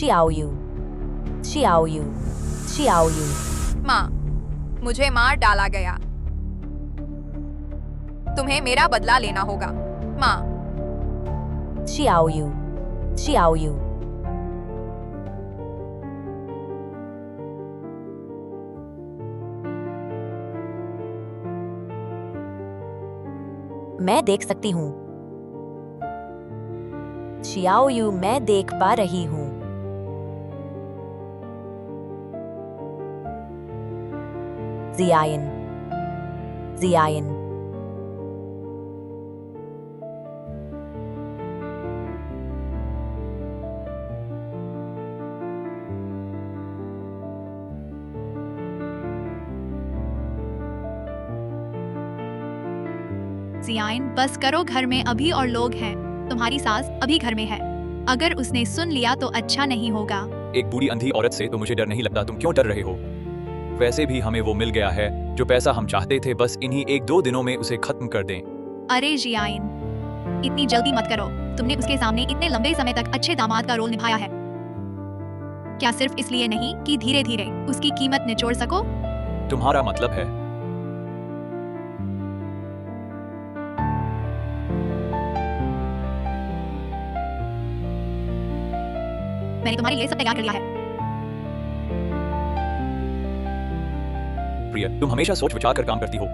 शियाओयू, शियाओयू, शियाओयू। माँ, मुझे मार डाला गया। तुम्हें मेरा बदला लेना होगा। माँ, शियाओयू, शियाओयू। मैं देख सकती हूँ। शियाओयू, मैं देख पा रही हूँ। जियाइन, जियाइन। जियाइन, बस करो, घर में अभी और लोग हैं। तुम्हारी सास अभी घर में है। अगर उसने सुन लिया तो अच्छा नहीं होगा। एक बूढ़ी अंधी औरत से तो मुझे डर नहीं लगता। तुम क्यों डर रहे हो? वैसे भी हमें वो मिल गया है जो पैसा हम चाहते थे। बस इन्हीं 1-2 दिनों में उसे खत्म कर दें। अरे जियाइन, इतनी जल्दी मत करो। तुमने उसके सामने इतने लंबे समय तक अच्छे दामाद का रोल निभाया है। क्या सिर्फ इसलिए नहीं कि धीरे धीरे उसकी कीमत निचोड़ सको? तुम्हारा मतलब है मैंने तुम्हारे लिए सब तैयार कर लिया है। प्रिय, तुम हमेशा सोच विचार कर काम करती हो।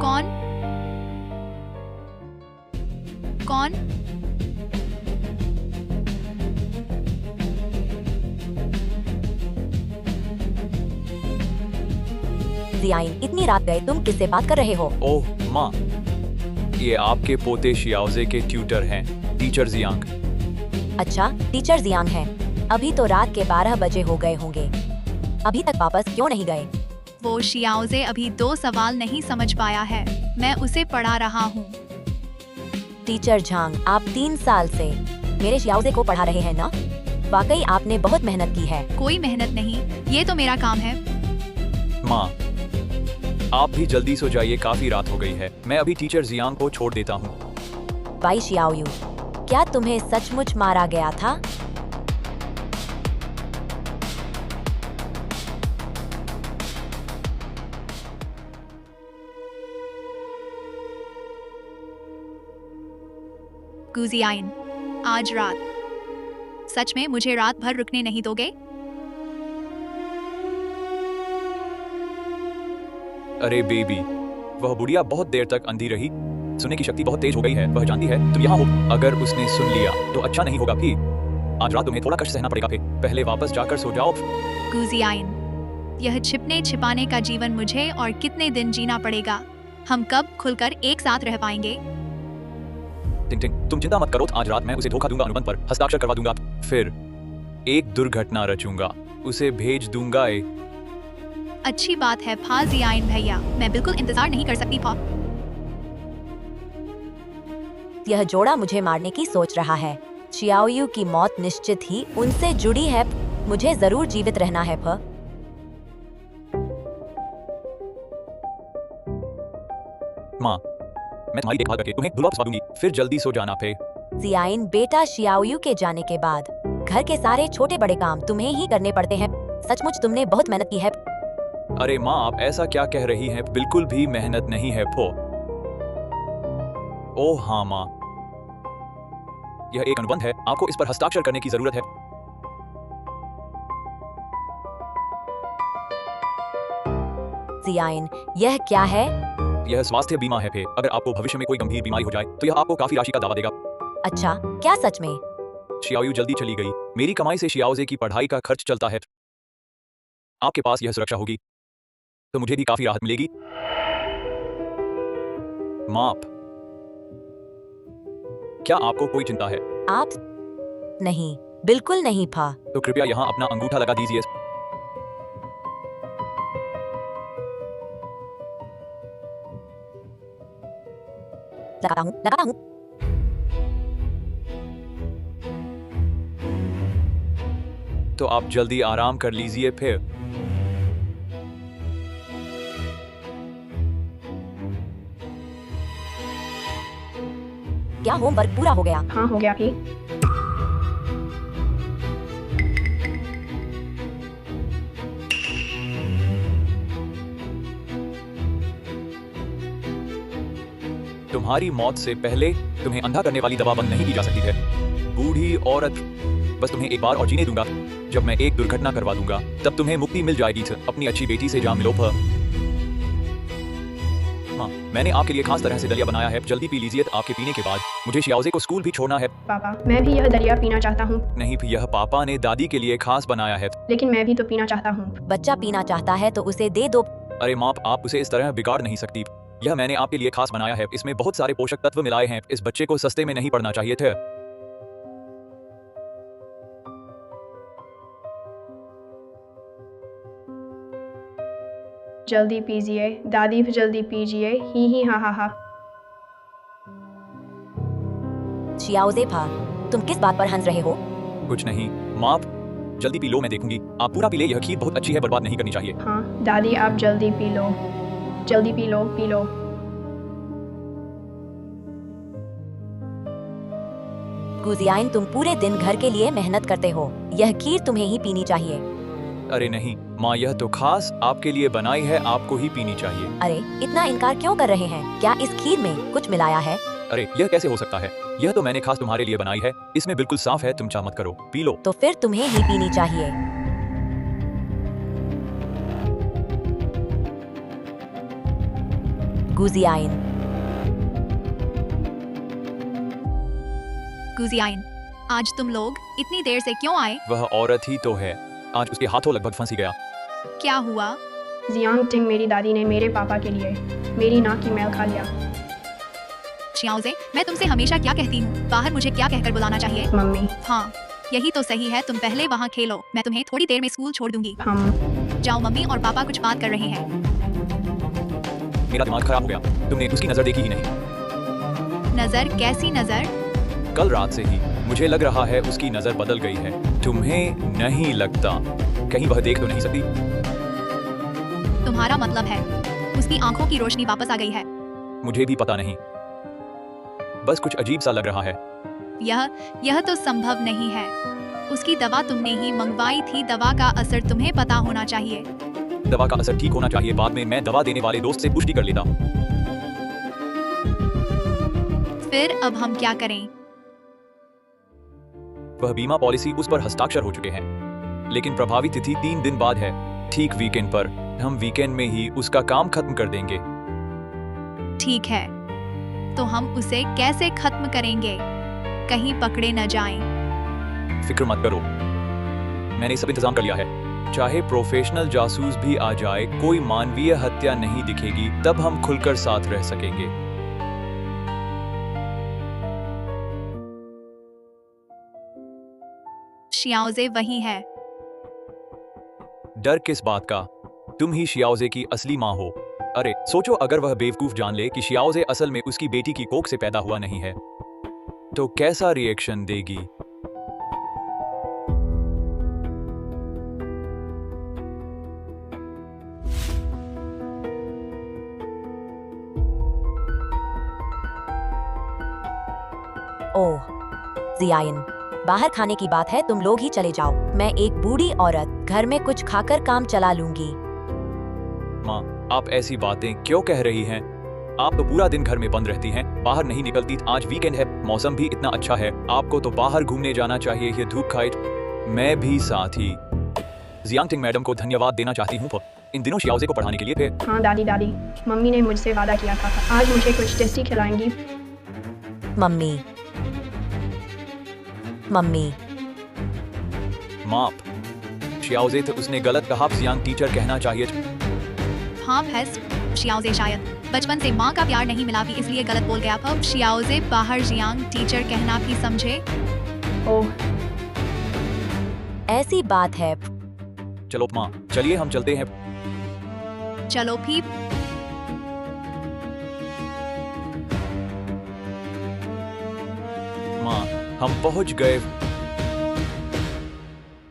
कौन? कौन? जियाइन, इतनी रात गए, तुम किससे बात कर रहे हो? ओह माँ, ये आपके पोते शियाओजे के ट्यूटर हैं, टीचर जियांग। अच्छा, टीचर जियांग हैं। अभी तो रात के 12 बजे हो गए होंगे। अभी तक वापस क्यों नहीं गए? वो शियाओजे अभी 2 सवाल नहीं समझ पाया है। मैं उसे पढ़ा रहा हूँ। टीचर झांग, आप 3 साल से मेरे शियाओजे को पढ़ा रहे हैं ना? वाकई आपने बहुत मेहनत की है। कोई मेहनत नहीं, ये तो मेरा काम है। माँ, आप भी जल्दी सो जाइए, काफी रात हो गई है। मैं अभी टीचर जियांग को छोड़ देता हूँ। वाई शियाओयू, क्या तुम्हें सचमुच मारा गया था? गुजियाइन, आज रात सच में मुझे रात भर रुकने नहीं दोगे? अरे बेबी, वह बुढ़िया बहुत देर तक अंधी रही। सुनने की शक्ति बहुत तेज हो गई है। वह जानती है तुम यहाँ हो। अगर उसने सुन लिया तो अच्छा नहीं होगा। फिर आज रात तुम्हें थोड़ा कष्ट सहना पड़ेगा। फिर पहले वापस जाकर सो जाओ। गुजियाइन, यह छिपने छिपाने का जीवन मुझे और कितने दिन जीना पड़ेगा? हम कब खुलकर एक साथ रह पाएंगे? टिंटिंग, तुम चिंता मत करो। आज रात मैं उसे धोखा दूंगा, अनुबंध पर हस्ताक्षर करवा दूंगा। फिर एक दुर्घटना रचूंगा, उसे भेज दूंगा। अच्छी बात है फा जियाइन भैया, मैं बिल्कुल इंतजार नहीं कर सकती फा। यह जोड़ा मुझे मारने की सोच रहा है। शियाओयू की मौत निश्चित ही उनसे जुड़ी है। मुझे जरूर जीवित रहना है। फ माँ, मैं तुम्हारी देखभाल करके तुम्हें दुआ दूंगी। फिर जल्दी सो जाना। फिर जियाइन बेटा, शियाओयू के जाने के बाद घर के सारे छोटे बड़े काम तुम्हें ही करने पड़ते हैं। सचमुच तुमने बहुत मेहनत की है। अरे माँ, आप ऐसा क्या कह रही हैं? बिल्कुल भी मेहनत नहीं है फो। ओह हाँ माँ, यह एक अनुबंध है। आपको इस पर हस्ताक्षर करने की जरूरत है। जियाइन, यह क्या है? यह स्वास्थ्य बीमा है। अगर आपको भविष्य में कोई गंभीर बीमारी हो जाए तो यह आपको काफी राशि का दावा देगा। अच्छा, क्या सच में? शियाओयू जल्दी चली गई। मेरी कमाई से शियाओजे की पढ़ाई का खर्च चलता है। आपके पास यह सुरक्षा होगी तो मुझे भी काफी राहत मिलेगी। माप, क्या आपको कोई चिंता है? आप? नहीं, बिल्कुल नहीं फा। तो कृपया यहाँ अपना अंगूठा लगा दीजिए। लगाता हूँ, लगाता हूँ। तो आप जल्दी आराम कर लीजिए। फिर क्या होमवर्क पूरा हो गया? हाँ, हो गया भी। तुम्हारी मौत से पहले तुम्हें अंधा करने वाली दवा बंद नहीं की जा सकती है। बूढ़ी औरत, बस तुम्हें एक बार और जीने दूंगा। जब मैं एक दुर्घटना करवा दूंगा तब तुम्हें मुक्ति मिल जाएगी। अपनी अच्छी बेटी से जा मिलो। माँ, मैंने आपके लिए खास तरह से दलिया बनाया है, जल्दी पी लीजिए। आपके पीने के बाद मुझे शियाओजे को स्कूल भी छोड़ना है। पापा, मैं भी यह दलिया पीना चाहता हूँ। नहीं, यह पापा ने दादी के लिए खास बनाया है। लेकिन मैं भी तो पीना चाहता हूँ। बच्चा पीना चाहता है तो उसे दे दो। अरे माँ, आप उसे इस तरह बिगाड़ नहीं सकती। यह मैंने आपके लिए खास बनाया है। इसमें बहुत सारे पोषक तत्व मिलाए हैं। इस बच्चे को सस्ते में नहीं पड़ना चाहिए थे। जल्दी पीजिए दादी, भी जल्दी पीजिए। ही हा हा हा। शियाओजे फा, तुम किस बात पर हंस रहे हो? कुछ नहीं माँ, जल्दी पी लो, मैं देखूंगी। आप पूरा पी ले, यह खीर बहुत अच्छी है, बर्बाद नहीं करनी चाहिए। हाँ दादी, आप जल्दी पी लो, जल्दी पी लो, पी लो। गुजियाइन, तुम पूरे दिन घर के लिए मेहनत करते हो, यह खीर तुम्हें ही पीनी चाहिए। अरे नहीं माँ, यह तो खास आपके लिए बनाई है, आपको ही पीनी चाहिए। अरे इतना इनकार क्यों कर रहे हैं? क्या इस खीर में कुछ मिलाया है? अरे यह कैसे हो सकता है? यह तो मैंने खास तुम्हारे लिए बनाई है, इसमें बिल्कुल साफ है। तुम चा मत करो, पी लो। तो फिर तुम्हें ही पीनी चाहिए। गुजियाइन, गुजियाइन, आज तुम लोग इतनी देर से क्यों आए? वह औरत ही तो है, आज उसके हाथों लगभग फंसी गया। क्या हुआ? जियांग टिंग, मेरी दादी ने मेरे पापा के लिए मेरी नाक की मैल खा लिया। शियाओजे, मैं तुमसे हमेशा क्या कहती हूँ, बाहर मुझे क्या कहकर बुलाना चाहिए? मम्मी। हाँ, यही तो सही है। तुम पहले वहाँ खेलो, मैं तुम्हें थोड़ी देर में स्कूल छोड़ दूंगी। हम। जाओ, मम्मी और पापा कुछ बात कर रहे हैं। मेरा दिमाग खराब हो गया, तुमने उसकी नजर देखी ही नहीं। नजर? कैसी नजर? कल रात से ही मुझे लग रहा है उसकी नजर बदल गई है। तुम्हें नहीं लगता? कहीं वह देख तो नहीं सकती? तुम्हारा मतलब है उसकी आंखों की रोशनी वापस आ गई है? मुझे भी पता नहीं, बस कुछ अजीब सा लग रहा है। यह तो संभव नहीं है। उसकी दवा तुमने ही मंगवाई थी, दवा का असर तुम्हें पता होना चाहिए। दवा का असर ठीक होना चाहिए, बाद में मैं दवा देने वाले दोस्त से पुष्टि कर लेता हूँ। फिर अब हम क्या करें? वह बीमा पॉलिसी उस पर हस्ताक्षर हो चुके हैं, लेकिन प्रभावी तिथि 3 दिन बाद है, ठीक वीकेंड पर। हम वीकेंड में ही उसका काम खत्म कर देंगे। ठीक है, तो हम उसे कैसे खत्म करेंगे? कहीं पकड़े न जाएं। फिक्र मत करो, मैंने सब इंतजाम कर लिया है। चाहे प्रोफेशनल जासूस भी आ जाए, कोई मानवीय हत्या नहीं दिखेगी, तब हम खुलकर साथ रह सकेंगे। शियाओजे वही है। डर किस बात का? तुम ही शियाओजे की असली माँ हो। अरे सोचो, अगर वह बेवकूफ जान ले कि शियाओजे असल में उसकी बेटी की कोख से पैदा हुआ नहीं है, तो कैसा रिएक्शन देगी? ओह जियाइन, बाहर खाने की बात है, तुम लोग ही चले जाओ। मैं एक बूढ़ी औरत घर में कुछ खाकर काम चला लूंगी। माँ, आप ऐसी बातें क्यों कह रही हैं? आप तो पूरा दिन घर में बंद रहती हैं, बाहर नहीं निकलती। आज वीकेंड है, मौसम भी इतना अच्छा है, आपको तो बाहर घूमने जाना चाहिए। ये धूप खाए। मैं भी साथ ही जियांग टिंग मैडम को धन्यवाद देना चाहती हूँ इन दिनों शियाओजे को पढ़ाने के लिए। फिर हाँ दादी, मम्मी ने मुझसे वादा किया था, आज मुझे कुछ टेस्टी खिलाएंगी। मम्मी माँ, शियाओजे तो उसने गलत कहा, जियांग टीचर कहना चाहिए। हाँ भैंस, शियाओजे शायद बचपन से माँ का प्यार नहीं मिला भी, इसलिए गलत बोल गया। अब शियाओजे बाहर जियांग टीचर कहना भी समझे। ओह, ऐसी बात है। चलो माँ, चलिए हम चलते हैं। चलो भी। माँ, हम पहुँच गए।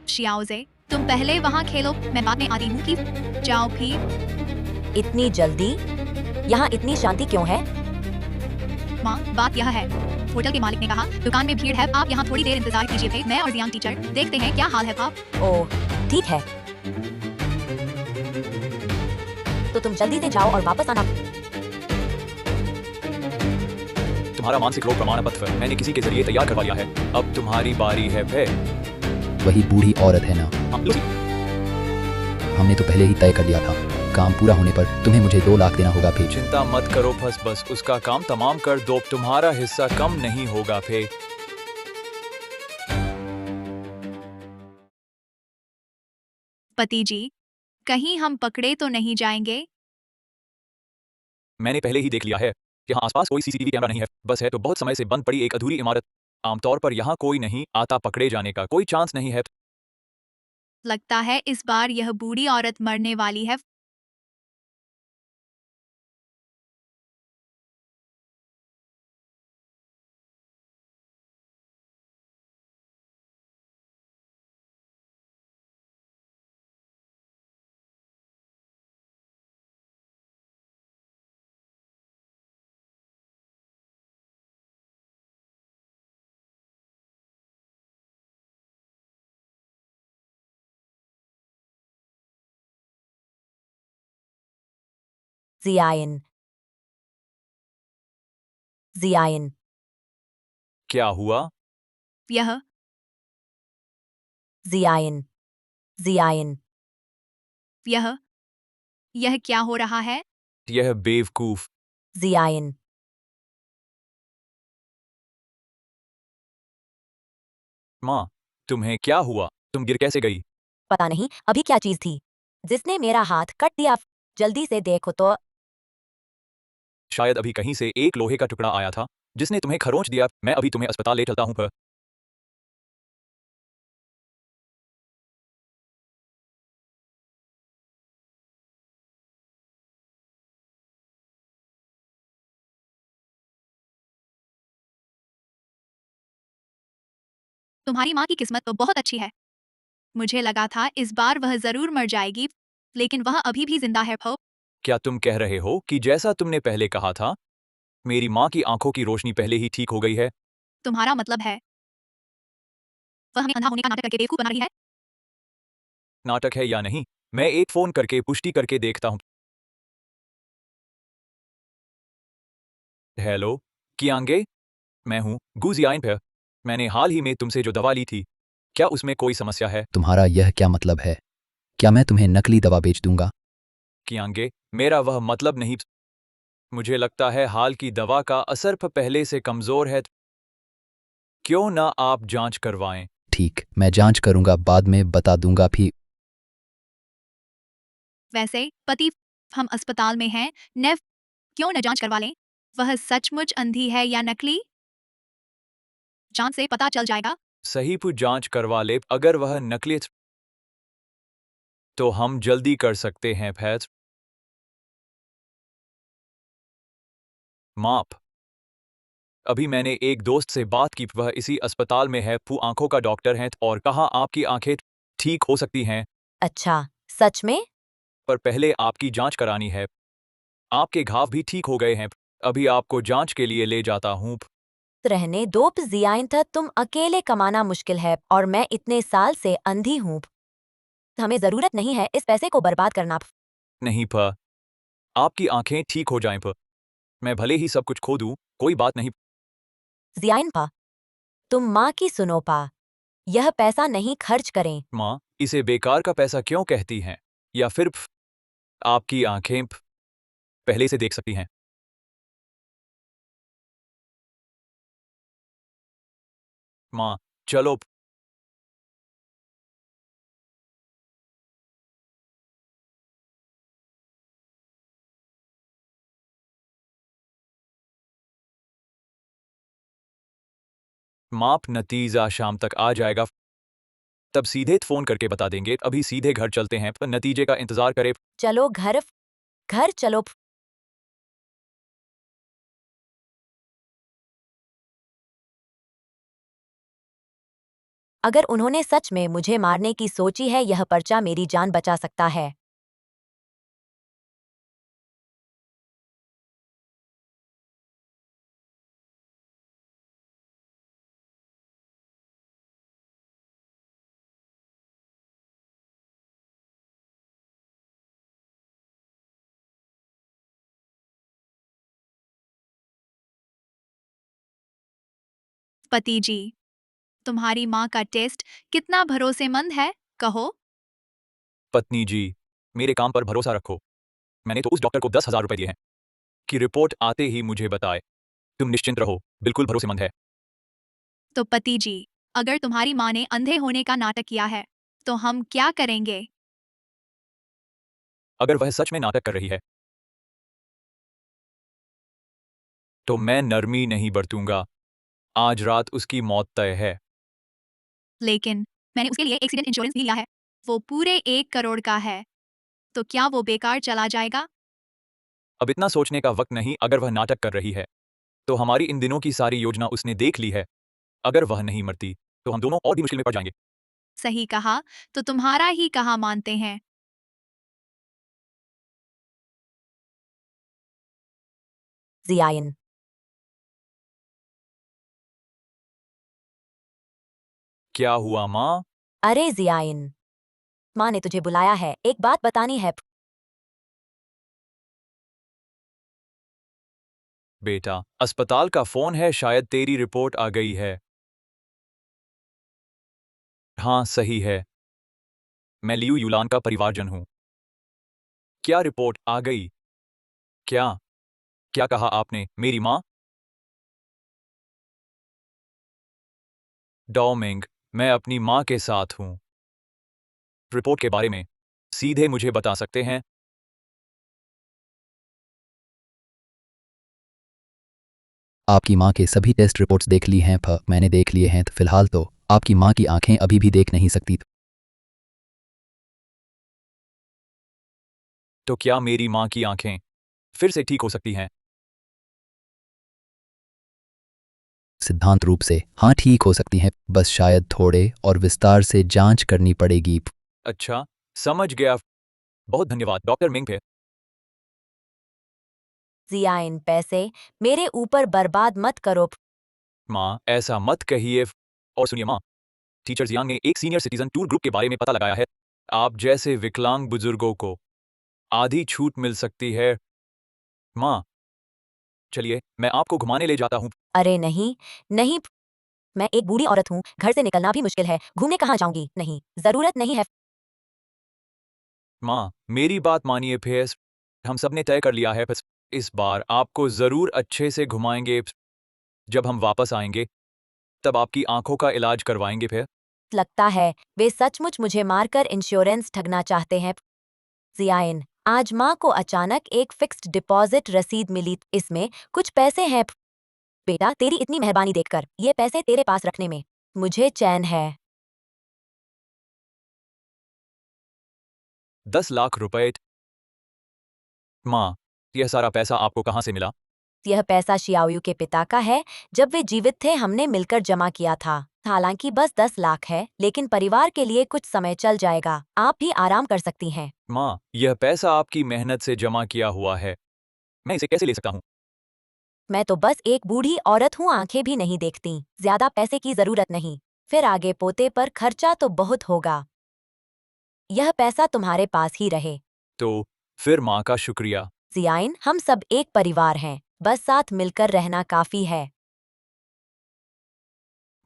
शियाओजे, तुम पहले वहाँ खेलो, मैं बाद में आती हूँ। कि जाओ भी। इतनी जल्दी? यहाँ इतनी शांति क्यों है? माँ, बात यह है, होटल के मालिक ने कहा, दुकान में भीड़ है, आप यहाँ थोड़ी देर इंतजार कीजिए थे। मैं और जियांग टीचर देखते हैं क्या हाल है आप। ओह ठीक है, तो तुम जल्दी से जाओ और वापस आना। तुम्हारा मानसिक रोग प्रमाण पत्र मैंने किसी के जरिए तैयार करवा लिया है। अब तुम्हारी बारी है फिर। वही बूढ़ी औरत है ना? हाँ, लूसी। हमने तो पहले ही तय कर लिया था। काम पूरा होने पर तुम्हें मुझे 2 लाख देना होगा फिर। चिंता मत करो, बस उसका काम तमाम कर दो, तुम्हारा हिस्सा कम नहीं होगा फिर। पति जी, कहीं हम पकड़े तो नहीं जाएंगे? मैंने पहले ही देख लिया है। यहाँ आसपास कोई सीसीटीवी कैमरा नहीं है। बस है तो बहुत समय से बंद पड़ी एक अधूरी इमारत। आमतौर पर यहाँ कोई नहीं आता, पकड़े जाने का कोई चांस नहीं है। लगता है इस बार यह बूढ़ी औरत मरने वाली है। जियाइन, जियाइन, क्या हुआ? यह जियाइन, जियाइन, यह क्या हो रहा है? यह बेवकूफ। जियाइन, माँ, तुम्हें क्या हुआ? तुम गिर कैसे गई? पता नहीं अभी क्या चीज थी जिसने मेरा हाथ कट दिया। जल्दी से देखो तो। शायद अभी कहीं से एक लोहे का टुकड़ा आया था जिसने तुम्हें खरोंच दिया। मैं अभी तुम्हें अस्पताल ले चलता हूँ पर। तुम्हारी माँ की किस्मत तो बहुत अच्छी है। मुझे लगा था इस बार वह जरूर मर जाएगी, लेकिन वह अभी भी जिंदा है। भो, क्या तुम कह रहे हो कि जैसा तुमने पहले कहा था, मेरी माँ की आंखों की रोशनी पहले ही ठीक हो गई है? तुम्हारा मतलब है वह हमें अंधा होने का नाटक करके बेवकूफ बना रही है? नाटक है या नहीं, मैं एक फोन करके पुष्टि करके देखता हूँ। हेलो कियांगे, मैं हूँ गुजियाइन पे। मैंने हाल ही में तुमसे जो दवा ली थी, क्या उसमें कोई समस्या है? तुम्हारा यह क्या मतलब है? क्या मैं तुम्हें नकली दवा बेच दूंगा? कियांगे, मेरा वह मतलब नहीं। मुझे लगता है हाल की दवा का असर पहले से कमजोर है। क्यों ना आप जांच करवाएं? ठीक, मैं जांच करूंगा, बाद में बता दूंगा फिर। वैसे पति, हम अस्पताल में हैं, नेव क्यों न जांच करवा लें? वह सचमुच अंधी है या नकली? जांच से पता चल जाएगा। सही जांच करवा ले। अगर वह नकली तो हम जल्दी कर सकते हैं फैज। माप। अभी मैंने एक दोस्त से बात की, वह इसी अस्पताल में है, वो आंखों का डॉक्टर हैं और कहा आपकी आंखें ठीक हो सकती हैं, अच्छा सच में? पर पहले आपकी जांच करानी है। आपके घाव भी ठीक हो गए हैं। अभी आपको जांच के लिए ले जाता हूँ। रहने दो जियाइन था, तुम अकेले कमाना मुश्किल है और मैं इतने साल से अंधी हूँ। हमें जरूरत नहीं है इस पैसे को बर्बाद करना। नहीं प आपकी आंखें ठीक हो जाएं प मैं भले ही सब कुछ खो दूं, कोई बात नहीं। जियाइन पा, तुम माँ की सुनो पा, यह पैसा नहीं खर्च करें। माँ, इसे बेकार का पैसा क्यों कहती हैं? या फिर आपकी आंखें पहले से देख सकती हैं। माँ, चलो। माप नतीजा शाम तक आ जाएगा, तब सीधे फोन करके बता देंगे। अभी सीधे घर चलते हैं, पर नतीजे का इंतजार करें। चलो घर, घर चलो। अगर उन्होंने सच में मुझे मारने की सोची है, यह पर्चा मेरी जान बचा सकता है। पति जी, तुम्हारी माँ का टेस्ट कितना भरोसेमंद है, कहो। पत्नी जी, मेरे काम पर भरोसा रखो। मैंने तो उस डॉक्टर को 10,000 रुपए दिए हैं कि रिपोर्ट आते ही मुझे बताए। तुम निश्चिंत रहो, बिल्कुल भरोसेमंद है। तो पति जी, अगर तुम्हारी माँ ने अंधे होने का नाटक किया है तो हम क्या करेंगे? अगर वह सच में नाटक कर रही है तो मैं नरमी नहीं बरतूंगा। आज रात उसकी मौत तय है। लेकिन मैंने उसके लिए एक्सीडेंट इंश्योरेंस भी लिया है, वो पूरे 1 करोड़ का है, तो क्या वो बेकार चला जाएगा? अब इतना सोचने का वक्त नहीं। अगर वह नाटक कर रही है तो हमारी इन दिनों की सारी योजना उसने देख ली है। अगर वह नहीं मरती तो हम दोनों और भी मुश्किल में पड़ जाएंगे। सही कहा, तो तुम्हारा ही कहा मानते हैं। जियाइन, क्या हुआ माँ? अरे जियाइन, माँ ने तुझे बुलाया है, एक बात बतानी है। बेटा, अस्पताल का फोन है, शायद तेरी रिपोर्ट आ गई है। हाँ सही है, मैं लियू यूलान का परिवारजन हूँ। क्या रिपोर्ट आ गई? क्या क्या कहा आपने मेरी माँ? डोमिंग, मैं अपनी माँ के साथ हूँ। रिपोर्ट के बारे में सीधे मुझे बता सकते हैं? आपकी माँ के सभी टेस्ट रिपोर्ट्स देख ली हैं मैंने देख लिए हैं फिलहाल तो आपकी माँ की आंखें अभी भी देख नहीं सकती। तो क्या मेरी माँ की आंखें फिर से ठीक हो सकती हैं? सिद्धांत रूप से हाँ ठीक हो सकती हैं, बस शायद थोड़े और विस्तार से जांच करनी पड़ेगी। अच्छा, समझ गया। बहुत धन्यवाद डॉक्टर मिंग। जियाइन, पैसे मेरे ऊपर बर्बाद मत करो। माँ, ऐसा मत कहिए। और सुनिए माँ, टीचर जियांग ने एक सीनियर सिटीजन टूर ग्रुप के बारे में पता लगाया है। आप जैसे विकलांग बुजुर्गों को आधी छूट मिल सकती है। माँ, चलिए मैं आपको घुमाने ले जाता हूँ। अरे नहीं, नहीं, मैं एक बूढ़ी औरत हूँ, घर से निकलना भी मुश्किल है, घूमने कहाँ जाऊंगी? नहीं, जरूरत नहीं है। माँ, मेरी बात मानिए फिर। हम सब ने तय कर लिया है। इस बार आपको जरूर अच्छे से घुमाएंगे। जब हम वापस आएंगे तब आपकी आंखों का इलाज करवाएंगे फिर। लगता है वे सचमुच मुझे मारकर इंश्योरेंस ठगना चाहते हैं। जियाइन, आज माँ को अचानक एक फिक्स्ड डिपॉजिट रसीद मिली, इसमें कुछ पैसे हैं। बेटा, तेरी इतनी मेहरबानी देखकर ये पैसे तेरे पास रखने में मुझे चैन है। 10 लाख रुपए। माँ, यह सारा पैसा आपको कहाँ से मिला? यह पैसा शियाओयू के पिता का है, जब वे जीवित थे हमने मिलकर जमा किया था। हालांकि बस 10 लाख है, लेकिन परिवार के लिए कुछ समय चल जाएगा, आप भी आराम कर सकती हैं। माँ, यह पैसा आपकी मेहनत से जमा किया हुआ है, मैं इसे कैसे ले सकता हूँ? मैं तो बस एक बूढ़ी औरत हूँ, आंखें भी नहीं देखती, ज्यादा पैसे की जरूरत नहीं। फिर आगे पोते पर खर्चा तो बहुत होगा। यह पैसा तुम्हारे पास ही रहे। तो फिर माँ का शुक्रिया। जियाइन, हम सब एक परिवार हैं, बस साथ मिलकर रहना काफी है।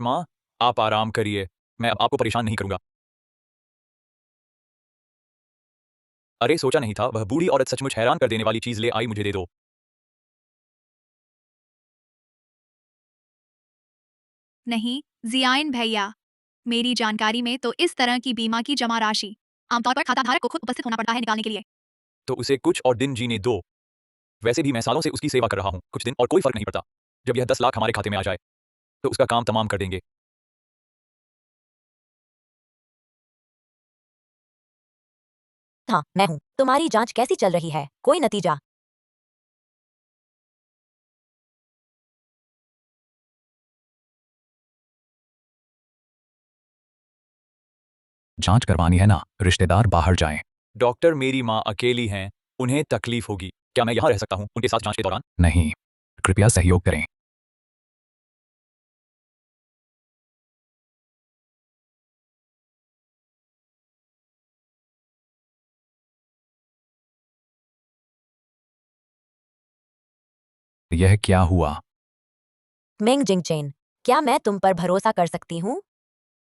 माँ, आप आराम करिए, मैं अब आपको परेशान नहीं करूंगा। अरे सोचा नहीं था वह बूढ़ी औरत सचमुच हैरान कर देने वाली चीज ले आई। मुझे दे दो। नहीं, जियाइन भैया, मेरी जानकारी में तो इस तरह की बीमा की जमा राशि आमतौर पर खाता धारक को खुद उपस्थित होना पड़ता है निकालने के लिए। तो उसे कुछ और दिन जीने दो। वैसे भी मैं सालों से उसकी सेवा कर रहा हूँ, कुछ दिन और कोई फर्क नहीं पड़ता। जब यह 10 लाख हमारे खाते में आ जाए तो उसका काम तमाम कर देंगे। हाँ, मैं हूँ। तुम्हारी जांच कैसी चल रही है? कोई नतीजा? जांच करवानी है ना, रिश्तेदार बाहर जाएं। डॉक्टर, मेरी माँ अकेली हैं, उन्हें तकलीफ होगी। क्या मैं यहाँ रह सकता हूँ उनके साथ जांच के दौरान? नहीं, कृपया सहयोग करें। यह क्या हुआ? मेंग जिंगचेन, क्या मैं तुम पर भरोसा कर सकती हूँ?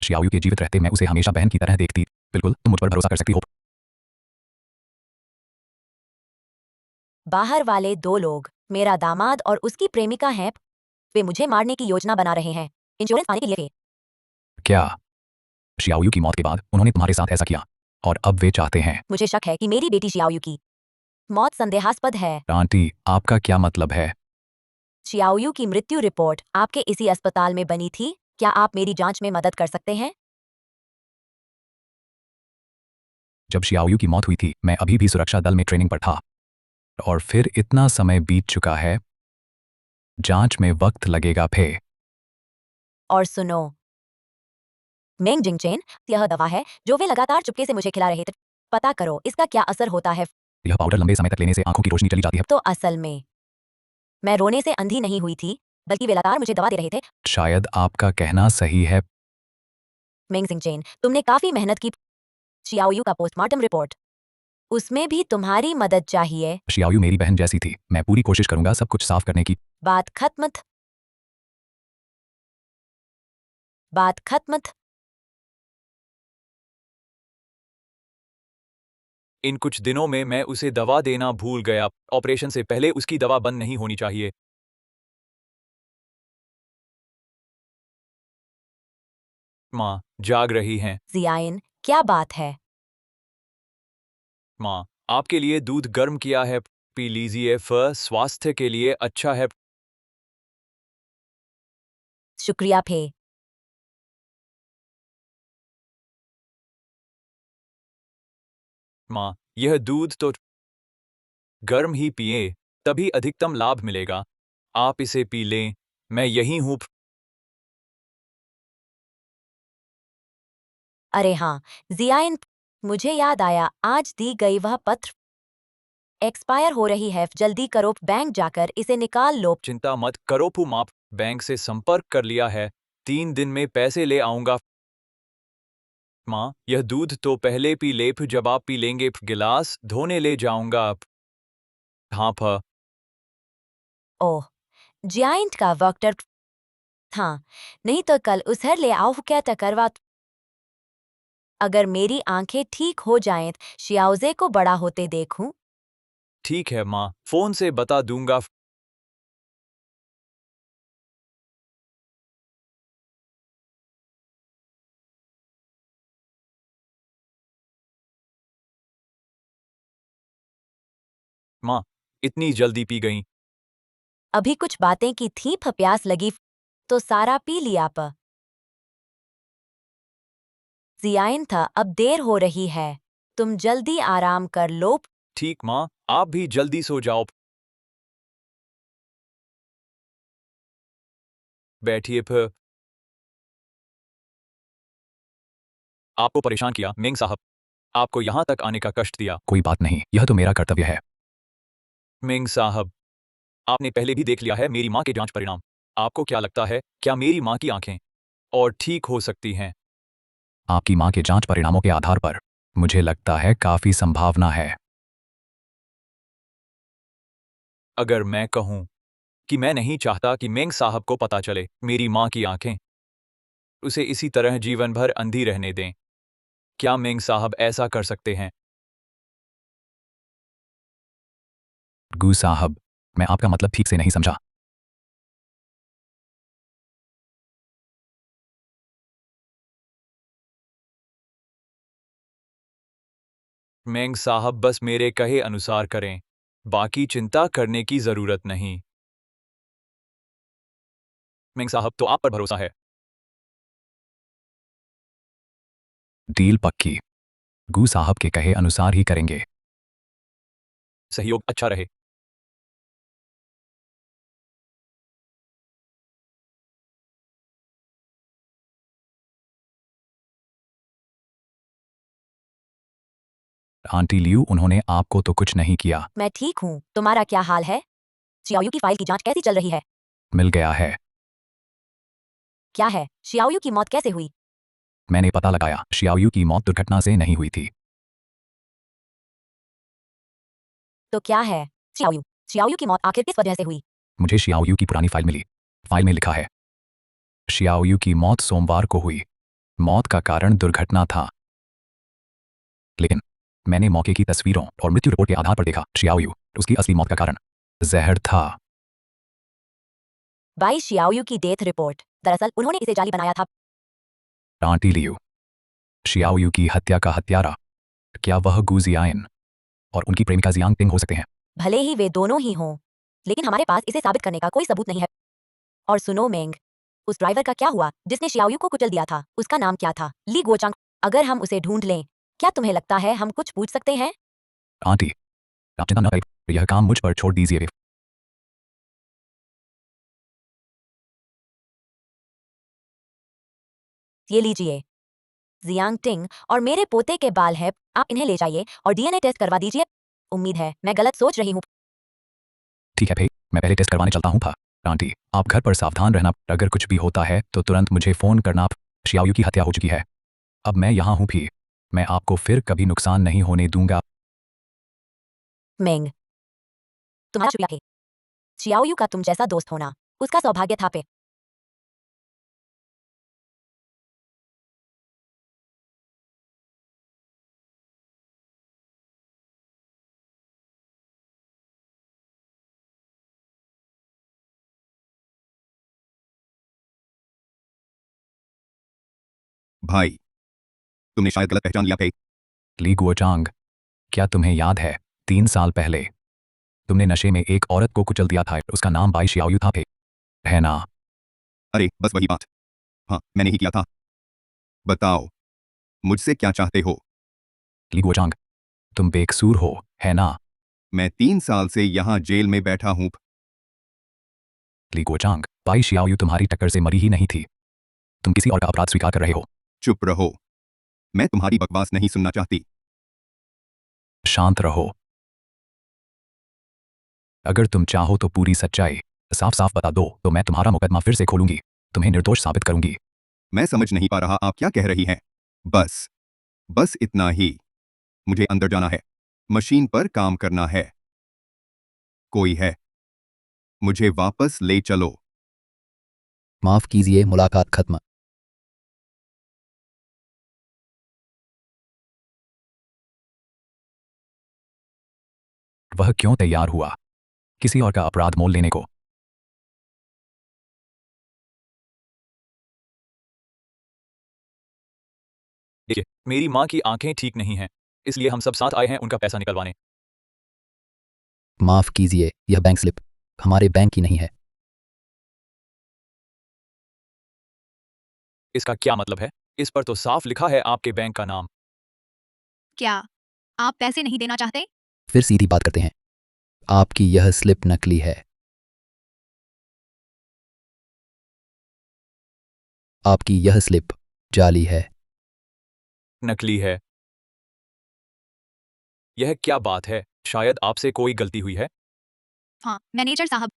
शियाओयू के जीवित रहते मैं उसे हमेशा बहन की तरह देखती। बिल्कुल, तुम मुझ पर भरोसा कर सकती हो। बाहर वाले दो लोग मेरा दामाद और उसकी प्रेमिका हैं। वे मुझे मारने की योजना बना रहे हैं इंश्योरेंस पाने के लिए। क्या शियाओयू की मौत के बाद उन्होंने तुम्हारे साथ ऐसा किया और अब वे चाहते हैं? मुझे शक है कि मेरी बेटी शियाओयू की मौत संदेहास्पद है। आंटी, आपका क्या मतलब है? शियाओयू की मृत्यु रिपोर्ट आपके इसी अस्पताल में बनी थी। क्या आप मेरी जांच में मदद कर सकते हैं? जब शियाओयू की मौत हुई थी मैं अभी भी सुरक्षा दल में ट्रेनिंग पर था और फिर इतना समय बीत चुका है। जांच में वक्त लगेगा फे। और सुनो, मेंग जिंगचेन, यह दवा है जो वे लगातार चुपके से मुझे खिला रहे थे। पता करो इसका क्या असर होता है। यह पाउडर लंबे समय तक लेने से आंखों की रोशनी चली जाती है। तो असल में मैं रोने से अंधी नहीं हुई थी, बल्कि वे लगातार मुझे दवा दे रहे थे। शायद आपका कहना सही है। मेंग जिंगचेन, तुमने काफी मेहनत की। शियाओयू का पोस्टमार्टम रिपोर्ट, उसमें भी तुम्हारी मदद चाहिए। शियाओयू मेरी बहन जैसी थी। मैं पूरी कोशिश करूंगा सब कुछ साफ करने की। बात खत्म। बात खत्म। इन कुछ दिनों में मैं उसे दवा देना भूल गया। ऑपरेशन से पहले उसकी दवा बंद नहीं होनी चाहिए। माँ जाग रही हैं। जियाइन, क्या बात है? माँ, आपके लिए दूध गर्म किया है, पी लीजिए। स्वास्थ्य के लिए अच्छा है। शुक्रिया फे। माँ, यह दूध तो गर्म ही पिए, तभी अधिकतम लाभ मिलेगा। आप इसे पी लें, मैं यहीं हूँ। अरे हाँ, जियाइन, मुझे याद आया, आज दी गई वह पत्र एक्सपायर हो रही है। जल्दी करो, बैंक जाकर इसे निकाल लो। चिंता मत करो फू माप, बैंक से संपर्क कर लिया है। 3 दिन में पैसे ले आऊंगा। माँ, यह दूध तो पहले पी ले, फिर जब आप पी लेंगे गिलास धोने ले जाऊंगा। हाँ फ ओह, जियाइंट का वक्टर। हाँ, नहीं तो कल उसे ले आओ क्या करवा। अगर मेरी आंखें ठीक हो जाएं, शियाओजे को बड़ा होते देखूं। ठीक है माँ, फोन से बता दूंगा। माँ, इतनी जल्दी पी गई? अभी कुछ बातें की थी, प्यास लगी तो सारा पी लिया। जियाइन था, अब देर हो रही है, तुम जल्दी आराम कर लो। ठीक माँ, आप भी जल्दी सो जाओ। बैठिए फिर। आपको परेशान किया मेंग साहब, आपको यहाँ तक आने का कष्ट दिया। कोई बात नहीं, यह तो मेरा कर्तव्य है। मेंग साहब, आपने पहले भी देख लिया है मेरी माँ के जांच परिणाम। आपको क्या लगता है, क्या मेरी माँ की आंखें और ठीक हो सकती हैं? आपकी मां के जांच परिणामों के आधार पर मुझे लगता है काफी संभावना है। अगर मैं कहूँ कि मैं नहीं चाहता कि मेंग साहब को पता चले मेरी माँ की आंखें, उसे इसी तरह जीवन भर अंधी रहने दें, क्या मेंग साहब ऐसा कर सकते हैं? गू साहब, मैं आपका मतलब ठीक से नहीं समझा। मेंग साहब बस मेरे कहे अनुसार करें, बाकी चिंता करने की जरूरत नहीं। मेंग साहब तो आप पर भरोसा है। डील पक्की। गू साहब के कहे अनुसार ही करेंगे। सहयोग अच्छा रहे। आंटी लियू, उन्होंने आपको तो कुछ नहीं किया। मैं ठीक हूँ, तुम्हारा क्या हाल है? शियाओयू की फाइल की जांच कैसी चल रही है? मिल गया है। क्या है, शियाओयू की मौत कैसे हुई? मैंने पता लगाया, शियाओयू की मौत दुर्घटना से नहीं हुई थी। तो क्या है, शियाओयू शियाओयू की मौत आखिर किस वजह से हुई? मुझे शियाओयू की पुरानी फाइल मिली। फाइल में लिखा है शियाओयू की मौत सोमवार को हुई। मौत का कारण दुर्घटना था, लेकिन मैंने मौके की तस्वीरों और मृत्यु रिपोर्ट के आधार पर देखा शियाओयू उसकी असली मौत का कारण जहर था। बाई शियाओयू की डेथ रिपोर्ट। दरअसल उन्होंने इसे जाली बनाया था। आंटी लियू, शियाओयू की हत्या का हत्यारा क्या वह गु जियान और उनकी प्रेमिका जियांग टिंग हो सकते हैं? भले ही वे दोनों ही हों, लेकिन हमारे पास इसे साबित करने का कोई सबूत नहीं है। और सुनो मेंग, उस ड्राइवर का क्या हुआ जिसने शियाओयू को कुचल दिया था? उसका नाम क्या था? ली गुओचांग। अगर हम उसे ढूंढ लें, क्या तुम्हें लगता है हम कुछ पूछ सकते हैं? आंटी, आप चिंता न करें, यह काम मुझ पर छोड़ दीजिए। ये लीजिए, जियांग टिंग और मेरे पोते के बाल हैं। आप इन्हें ले जाइए और डीएनए टेस्ट करवा दीजिए। उम्मीद है मैं गलत सोच रही हूँ। ठीक है भाई, मैं पहले टेस्ट करवाने चलता हूँ। आंटी, आप घर पर सावधान रहना। अगर कुछ भी होता है तो तुरंत मुझे फ़ोन करना। शियाओयू की हत्या हो चुकी है, अब मैं यहाँ हूँ भी। मैं आपको फिर कभी नुकसान नहीं होने दूंगा। मेंग, तुम्हारा शुक्रिया है। शियाओयू का तुम जैसा दोस्त होना उसका सौभाग्य था पे। भाई, तुमने शायद गलत पहचान लिया है। ली गुओचांग, क्या तुम्हें याद है 3 साल पहले तुमने नशे में एक औरत को कुचल दिया था? उसका नाम बाई शियाओयू था पे, है ना? अरे बस वही बात। हाँ, मैंने ही किया था। बताओ, मुझसे क्या चाहते हो? ली गुओचांग, तुम बेकसूर हो, है ना? मैं 3 साल से यहाँ जेल में बैठा हूँ। ली गुओचांग, बाई शियाओयू तुम्हारी टक्कर से मरी ही नहीं थी। तुम किसी और का अपराध स्वीकार कर रहे हो। चुप रहो, मैं तुम्हारी बकवास नहीं सुनना चाहती। शांत रहो। अगर तुम चाहो तो पूरी सच्चाई साफ साफ बता दो तो मैं तुम्हारा मुकदमा फिर से खोलूंगी, तुम्हें निर्दोष साबित करूंगी। मैं समझ नहीं पा रहा आप क्या कह रही हैं। बस इतना ही। मुझे अंदर जाना है, मशीन पर काम करना है। कोई है? मुझे वापस ले चलो। माफ कीजिए, मुलाकात खत्म। वह क्यों तैयार हुआ किसी और का अपराध मोल लेने को? देखिए, मेरी माँ की आंखें ठीक नहीं हैं, इसलिए हम सब साथ आए हैं उनका पैसा निकलवाने। माफ कीजिए, यह बैंक स्लिप हमारे बैंक की नहीं है। इसका क्या मतलब है? इस पर तो साफ लिखा है आपके बैंक का नाम। क्या आप पैसे नहीं देना चाहते? फिर सीधी बात करते हैं। आपकी यह स्लिप नकली है। आपकी यह स्लिप जाली है। नकली है? यह क्या बात है? शायद आपसे कोई गलती हुई है। हाँ मैनेजर साहब,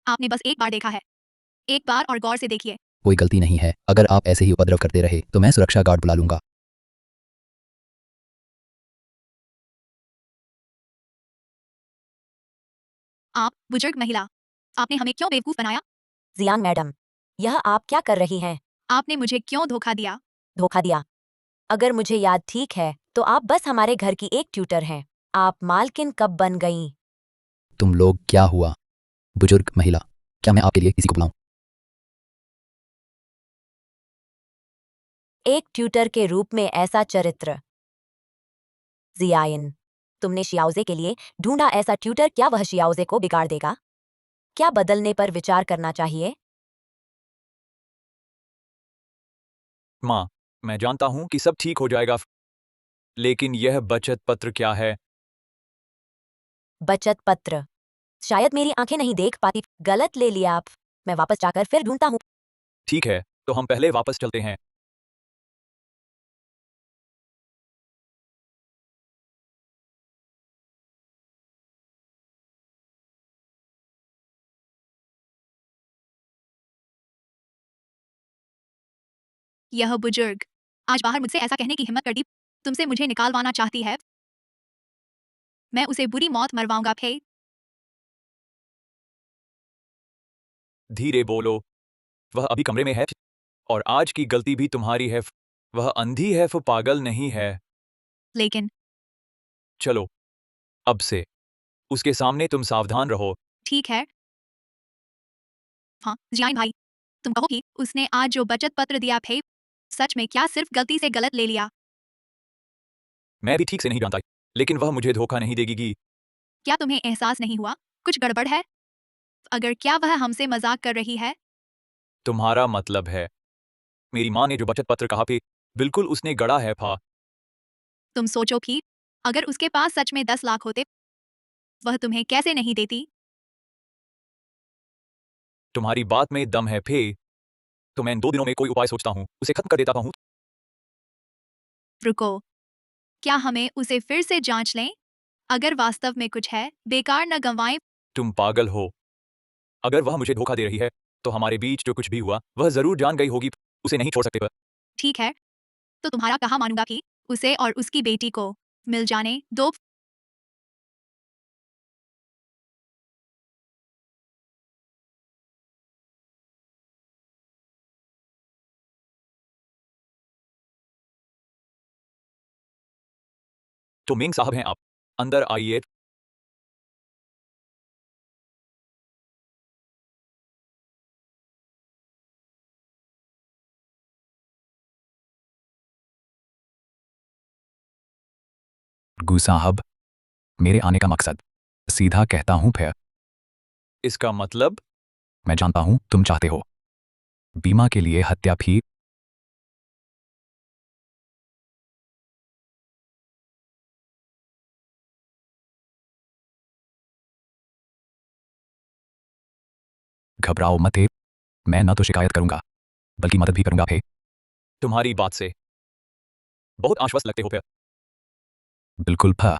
आपने बस एक बार देखा है। एक बार और गौर से देखिए। कोई गलती नहीं है। अगर आप ऐसे ही उपद्रव करते रहे तो मैं सुरक्षा गार्ड बुला लूंगा। आप बुजुर्ग महिला, आपने हमें क्यों बेवकूफ बनाया? जियांग मैडम, यह आप क्या कर रही हैं? आपने मुझे क्यों धोखा दिया? धोखा दिया? अगर मुझे याद ठीक है तो आप बस हमारे घर की एक ट्यूटर हैं। आप मालकिन कब बन गईं? तुम लोग क्या हुआ? बुजुर्ग महिला, क्या मैं आपके लिए किसी को बुलाऊं? एक ट्यूटर के रूप में ऐसा चरित्र। जियाइन, तुमने शियाओजे के लिए ढूंढा ऐसा ट्यूटर, क्या वह शियाओजे को बिगाड़ देगा? क्या बदलने पर विचार करना चाहिए? माँ, मैं जानता हूँ कि सब ठीक हो जाएगा, लेकिन यह बचत पत्र क्या है? बचत पत्र? शायद मेरी आंखें नहीं देख पाती। गलत ले लिया आप। मैं वापस जाकर फिर ढूंढता हूँ। ठीक है, तो हम पहले वापस चलते हैं। यह बुजुर्ग आज बाहर मुझसे ऐसा कहने की हिम्मत कर दी। तुमसे मुझे निकालवाना चाहती है। मैं उसे बुरी मौत मरवाऊंगा। फे धीरे बोलो, वह अभी कमरे में है। और आज की गलती भी तुम्हारी है। वह अंधी है, वो पागल नहीं है। लेकिन चलो, अब से उसके सामने तुम सावधान रहो। ठीक है। हाँ जियान भाई, तुम कहो कि उसने आज जो बचत पत्र दिया थे, सच में क्या सिर्फ गलती से गलत ले लिया? मैं भी ठीक से नहीं जानता, लेकिन वह मुझे धोखा नहीं देगी कि क्या तुम्हें एहसास नहीं हुआ कुछ गड़बड़ है? अगर क्या वह हमसे मजाक कर रही है? तुम्हारा मतलब है मेरी माँ ने जो बचत पत्र कहा था, बिल्कुल उसने गढ़ा है फा। तुम सोचो कि अगर उसके पास सच में 10 लाख होते, वह तुम्हें कैसे नहीं देती? तुम्हारी बात में दम है फे। तो मैं इन 2 दिनों में कोई उपाय सोचता हूँ, उसे खत्म कर देता हूँ। रुको, क्या हमें उसे फिर से जांच लें? अगर वास्तव में कुछ है, बेकार न गंवाएं। तुम पागल हो। अगर वह मुझे धोखा दे रही है, तो हमारे बीच जो कुछ भी हुआ, वह जरूर जान गई होगी। उसे नहीं छोड़ सकते पर। ठीक है, तो तुम्हारा कहा मानूंगा कि उसे और उसकी बेटी को मिल जाने दो। तो मिंग साहब हैं आप, अंदर आइए। गु साहब, मेरे आने का मकसद सीधा कहता हूँ फिर। इसका मतलब मैं जानता हूँ तुम चाहते हो बीमा के लिए हत्या भी। घबराओ मत हे। मैं न तो शिकायत करूंगा, बल्कि मदद भी करूंगा फे। तुम्हारी बात से बहुत आश्वस्त लगते हो फिर। बिल्कुल फा।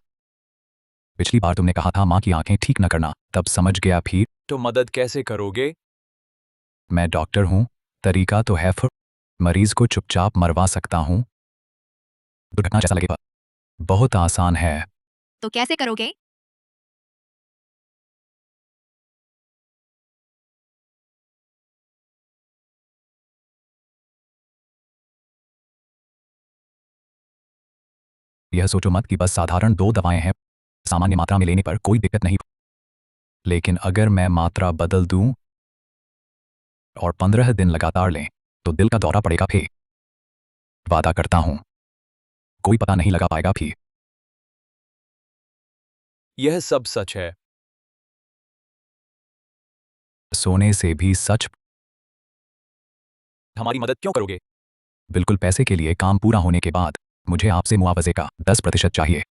पिछली बार तुमने कहा था माँ की आंखें ठीक न करना, तब समझ गया फिर। तो मदद कैसे करोगे? मैं डॉक्टर हूँ, तरीका तो है फिर। मरीज को चुपचाप मरवा सकता हूँ। दुर्घटना जैसा लगेगा, बहुत आसान है। तो कैसे करोगे? यह सोचो मत कि बस साधारण 2 दवाएं हैं, सामान्य मात्रा में लेने पर कोई दिक्कत नहीं। लेकिन अगर मैं मात्रा बदल दूं और 15 दिन लगातार लें, तो दिल का दौरा पड़ेगा फे। वादा करता हूं, कोई पता नहीं लगा पाएगा भी। यह सब सच है। सोने से भी सच। हमारी मदद क्यों करोगे? बिल्कुल, पैसे के लिए काम पूरा होने के बाद मुझे आपसे मुआवजे का 10% चाहिए।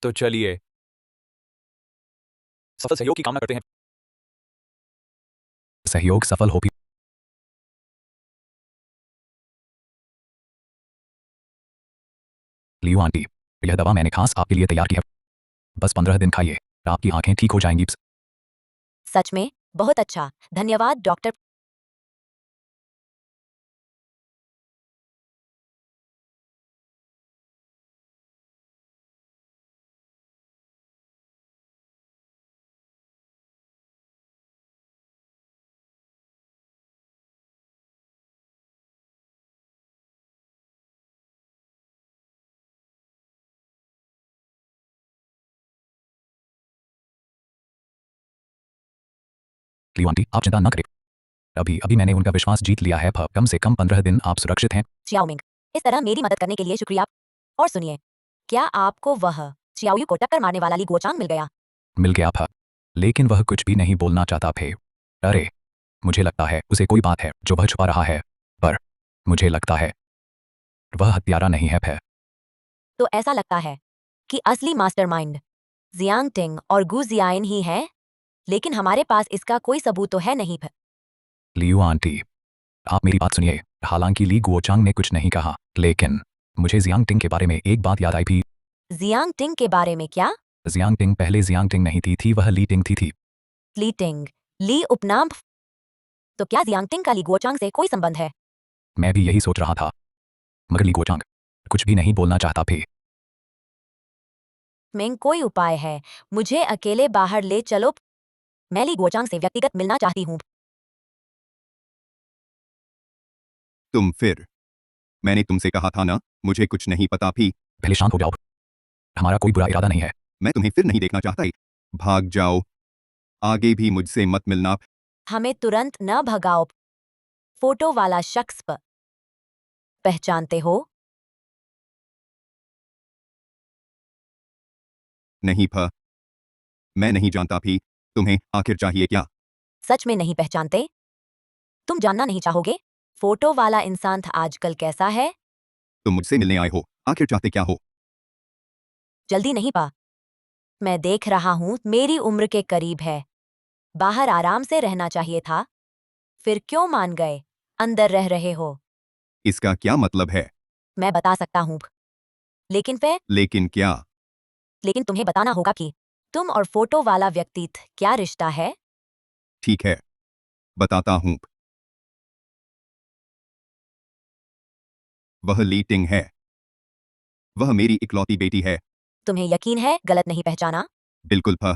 तो चलिए, सफल सहयोग की कामना करते हैं। सहयोग सफल हो भी। लियो आंटी, यह दवा मैंने खास आपके लिए तैयार की है। बस 15 दिन खाइए, आपकी आंखें ठीक हो जाएंगी। सच में बहुत अच्छा, धन्यवाद डॉक्टर। लियो आंटी, आप चिंता न करें। अभी अभी मैंने उनका विश्वास जीत लिया है। कम से कम 15 दिन आप सुरक्षित हैं। चियाओमिंग, इस तरह मेरी मदद करने के लिए शुक्रिया। और सुनिए, क्या आपको वह चियाओयू को टक्कर मारने वाला ली गुओचांग मिल गया? मिल गया था, लेकिन वह कुछ भी नहीं बोलना चाहता थे। अरे, मुझे लगता है उसे कोई बात है जो वह छुपा रहा है, पर मुझे लगता है वह हत्यारा नहीं है फे। तो ऐसा लगता है कि असली मास्टरमाइंड जियांग टिंग और गु जियाइन ही है, लेकिन हमारे पास इसका कोई सबूत तो है नहीं। लियो आंटी, आप मेरी बात सुनिए। हालांकि ली गुओचांग ने कुछ नहीं कहा, लेकिन मुझे जियांग टिंग के बारे में एक बात याद आई भी। जियांग टिंग के बारे में क्या? जियांग टिंग पहले जियांग टिंग नहीं थी, वह ली टिंग थी। ली टिंग, ली उपनाम। तो क्या जियांग टिंग का ली गुओचांग से कोई संबंध है? मैं भी यही सोच रहा था, मगर ली गुओचांग कुछ भी नहीं बोलना चाहता थे। मिंग, कोई उपाय है? मुझे अकेले बाहर ले चलो। मैं ली गुओचांग से व्यक्तिगत मिलना चाहती हूँ। तुम फिर। मैंने तुमसे कहा था ना, मुझे कुछ नहीं पता भी। पहले शांत हो जाओ। हमारा कोई बुरा इरादा नहीं है। मैं तुम्हें फिर नहीं देखना चाहता। भाग जाओ। आगे भी मुझसे मत मिलना। हमें तुरंत न भगाओ। फोटो वाला शख्स पहचानते हो? नहीं भ मैं नहीं जानता भी। तुम्हें आखिर चाहिए क्या? सच में नहीं पहचानते? तुम जानना नहीं चाहोगे? फोटो वाला इंसान था आजकल कैसा है? तुम मुझसे मिलने आए हो, आखिर चाहते क्या हो? जल्दी नहीं पा। मैं देख रहा हूँ मेरी उम्र के करीब है। बाहर आराम से रहना चाहिए था। फिर क्यों मान गए? अंदर रह रहे हो। इसका क्या मतलब है? मैं बता सकता हूँ। लेकिन क्या? लेकिन तुम्हें बताना होगा कि तुम और फोटो वाला व्यक्ति क्या रिश्ता है? ठीक है, बताता हूँ। वह लीटिंग है। वह मेरी इकलौती बेटी है। तुम्हें यकीन है गलत नहीं पहचाना? बिल्कुल भ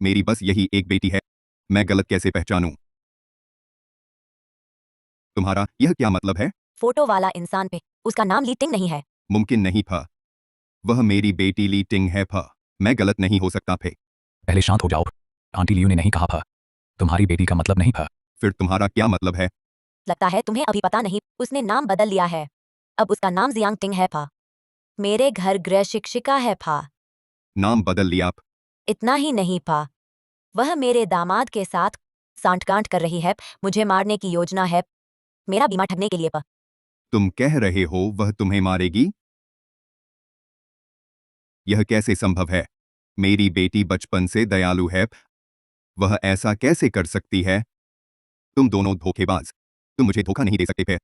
मेरी बस यही एक बेटी है। मैं गलत कैसे पहचानूं? तुम्हारा यह क्या मतलब है? फोटो वाला इंसान पे उसका नाम लीटिंग नहीं है। मुमकिन नहीं भ वह मेरी बेटी लीटिंग है भ मैं गलत नहीं हो सकता फे। पहले शांत हो जाओ। आंटी लियू ने नहीं कहा था। तुम्हारी बेटी का मतलब नहीं था। फिर तुम्हारा क्या मतलब है? लगता है तुम्हें अभी पता नहीं, उसने नाम बदल लिया है। अब उसका नाम जियांग टिंग है फा। मेरे घर गृह शिक्षिका है फा। नाम बदल लिया आप। इतना ही नहीं फा, वह मेरे दामाद के साथ सांठगांठ कर रही है। मुझे मारने की योजना है, मेरा बीमा ठगने के लिए फा। तुम कह रहे हो वह तुम्हें मारेगी? यह कैसे संभव है? मेरी बेटी बचपन से दयालु है। वह ऐसा कैसे कर सकती है? तुम दोनों धोखेबाज। तुम मुझे धोखा नहीं दे सकते थे।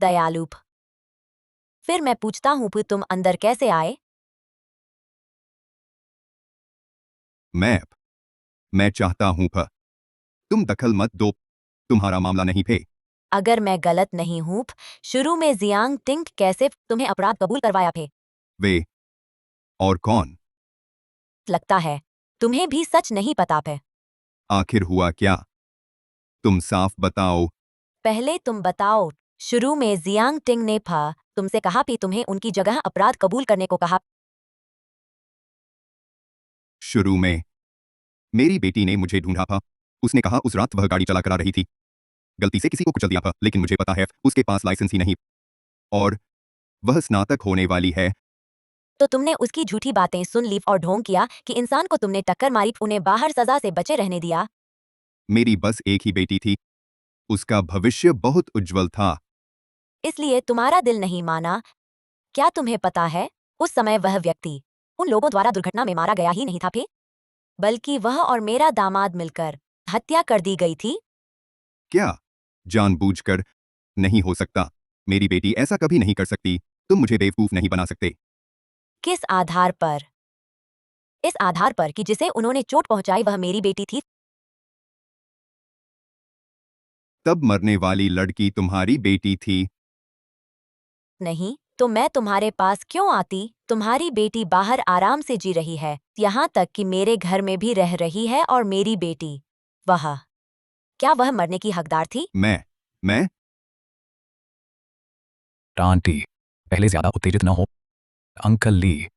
दयालु फिर मैं पूछता हूँ फिर तुम अंदर कैसे आए? मैं चाहता हूं भ तुम दखल मत दो। तुम्हारा मामला नहीं फे। अगर मैं गलत नहीं हूँ, शुरू में जियांग टिंग कैसे तुम्हें अपराध कबूल करवाया थे? वे और कौन? लगता है तुम्हें भी सच नहीं पता है। आखिर हुआ क्या? तुम साफ बताओ। पहले तुम बताओ। शुरू में जियांग टिंग ने तुमसे कहा भी तुम्हें उनकी जगह अपराध कबूल करने को कहा। शुरू में मेरी बेटी ने मुझे ढूंढा था। उसने कहा उस रात वह गाड़ी चला कर आ रही थी। गलती से किसी को कुचल दिया था, लेकिन मुझे पता है उसके पास लाइसेंस ही नहीं। और वह स्नातक होने वाली है। तो तुमने उसकी झूठी बातें सुन ली और ढोंग किया कि इंसान को तुमने टक्कर मारी, उन्हें बाहर सजा से बचे रहने दिया। मेरी बस एक ही बेटी थी। उसका भविष्य बहुत उज्जवल था। इसलिए तुम्हारा दिल नहीं माना। क्या तुम्हें पता है उस समय वह व्यक्ति उन लोगों द्वारा दुर्घटना में मारा गया ही नहीं था बल्कि वह और मेरा दामाद मिलकर हत्या कर दी गई थी। क्या? जानबूझकर? नहीं हो सकता। मेरी बेटी ऐसा कभी नहीं कर सकती। तुम मुझे बेवकूफ नहीं बना सकते। किस आधार पर? इस आधार पर कि जिसे उन्होंने चोट पहुंचाई वह मेरी बेटी थी। तब मरने वाली लड़की तुम्हारी बेटी थी। नहीं तो मैं तुम्हारे पास क्यों आती? तुम्हारी बेटी बाहर आराम से जी रही है, यहाँ तक कि मेरे घर में भी रह रही है। और मेरी बेटी क्या वह मरने की हकदार थी? मैं आंटी, पहले ज्यादा उत्तेजित न हो। अंकल ली,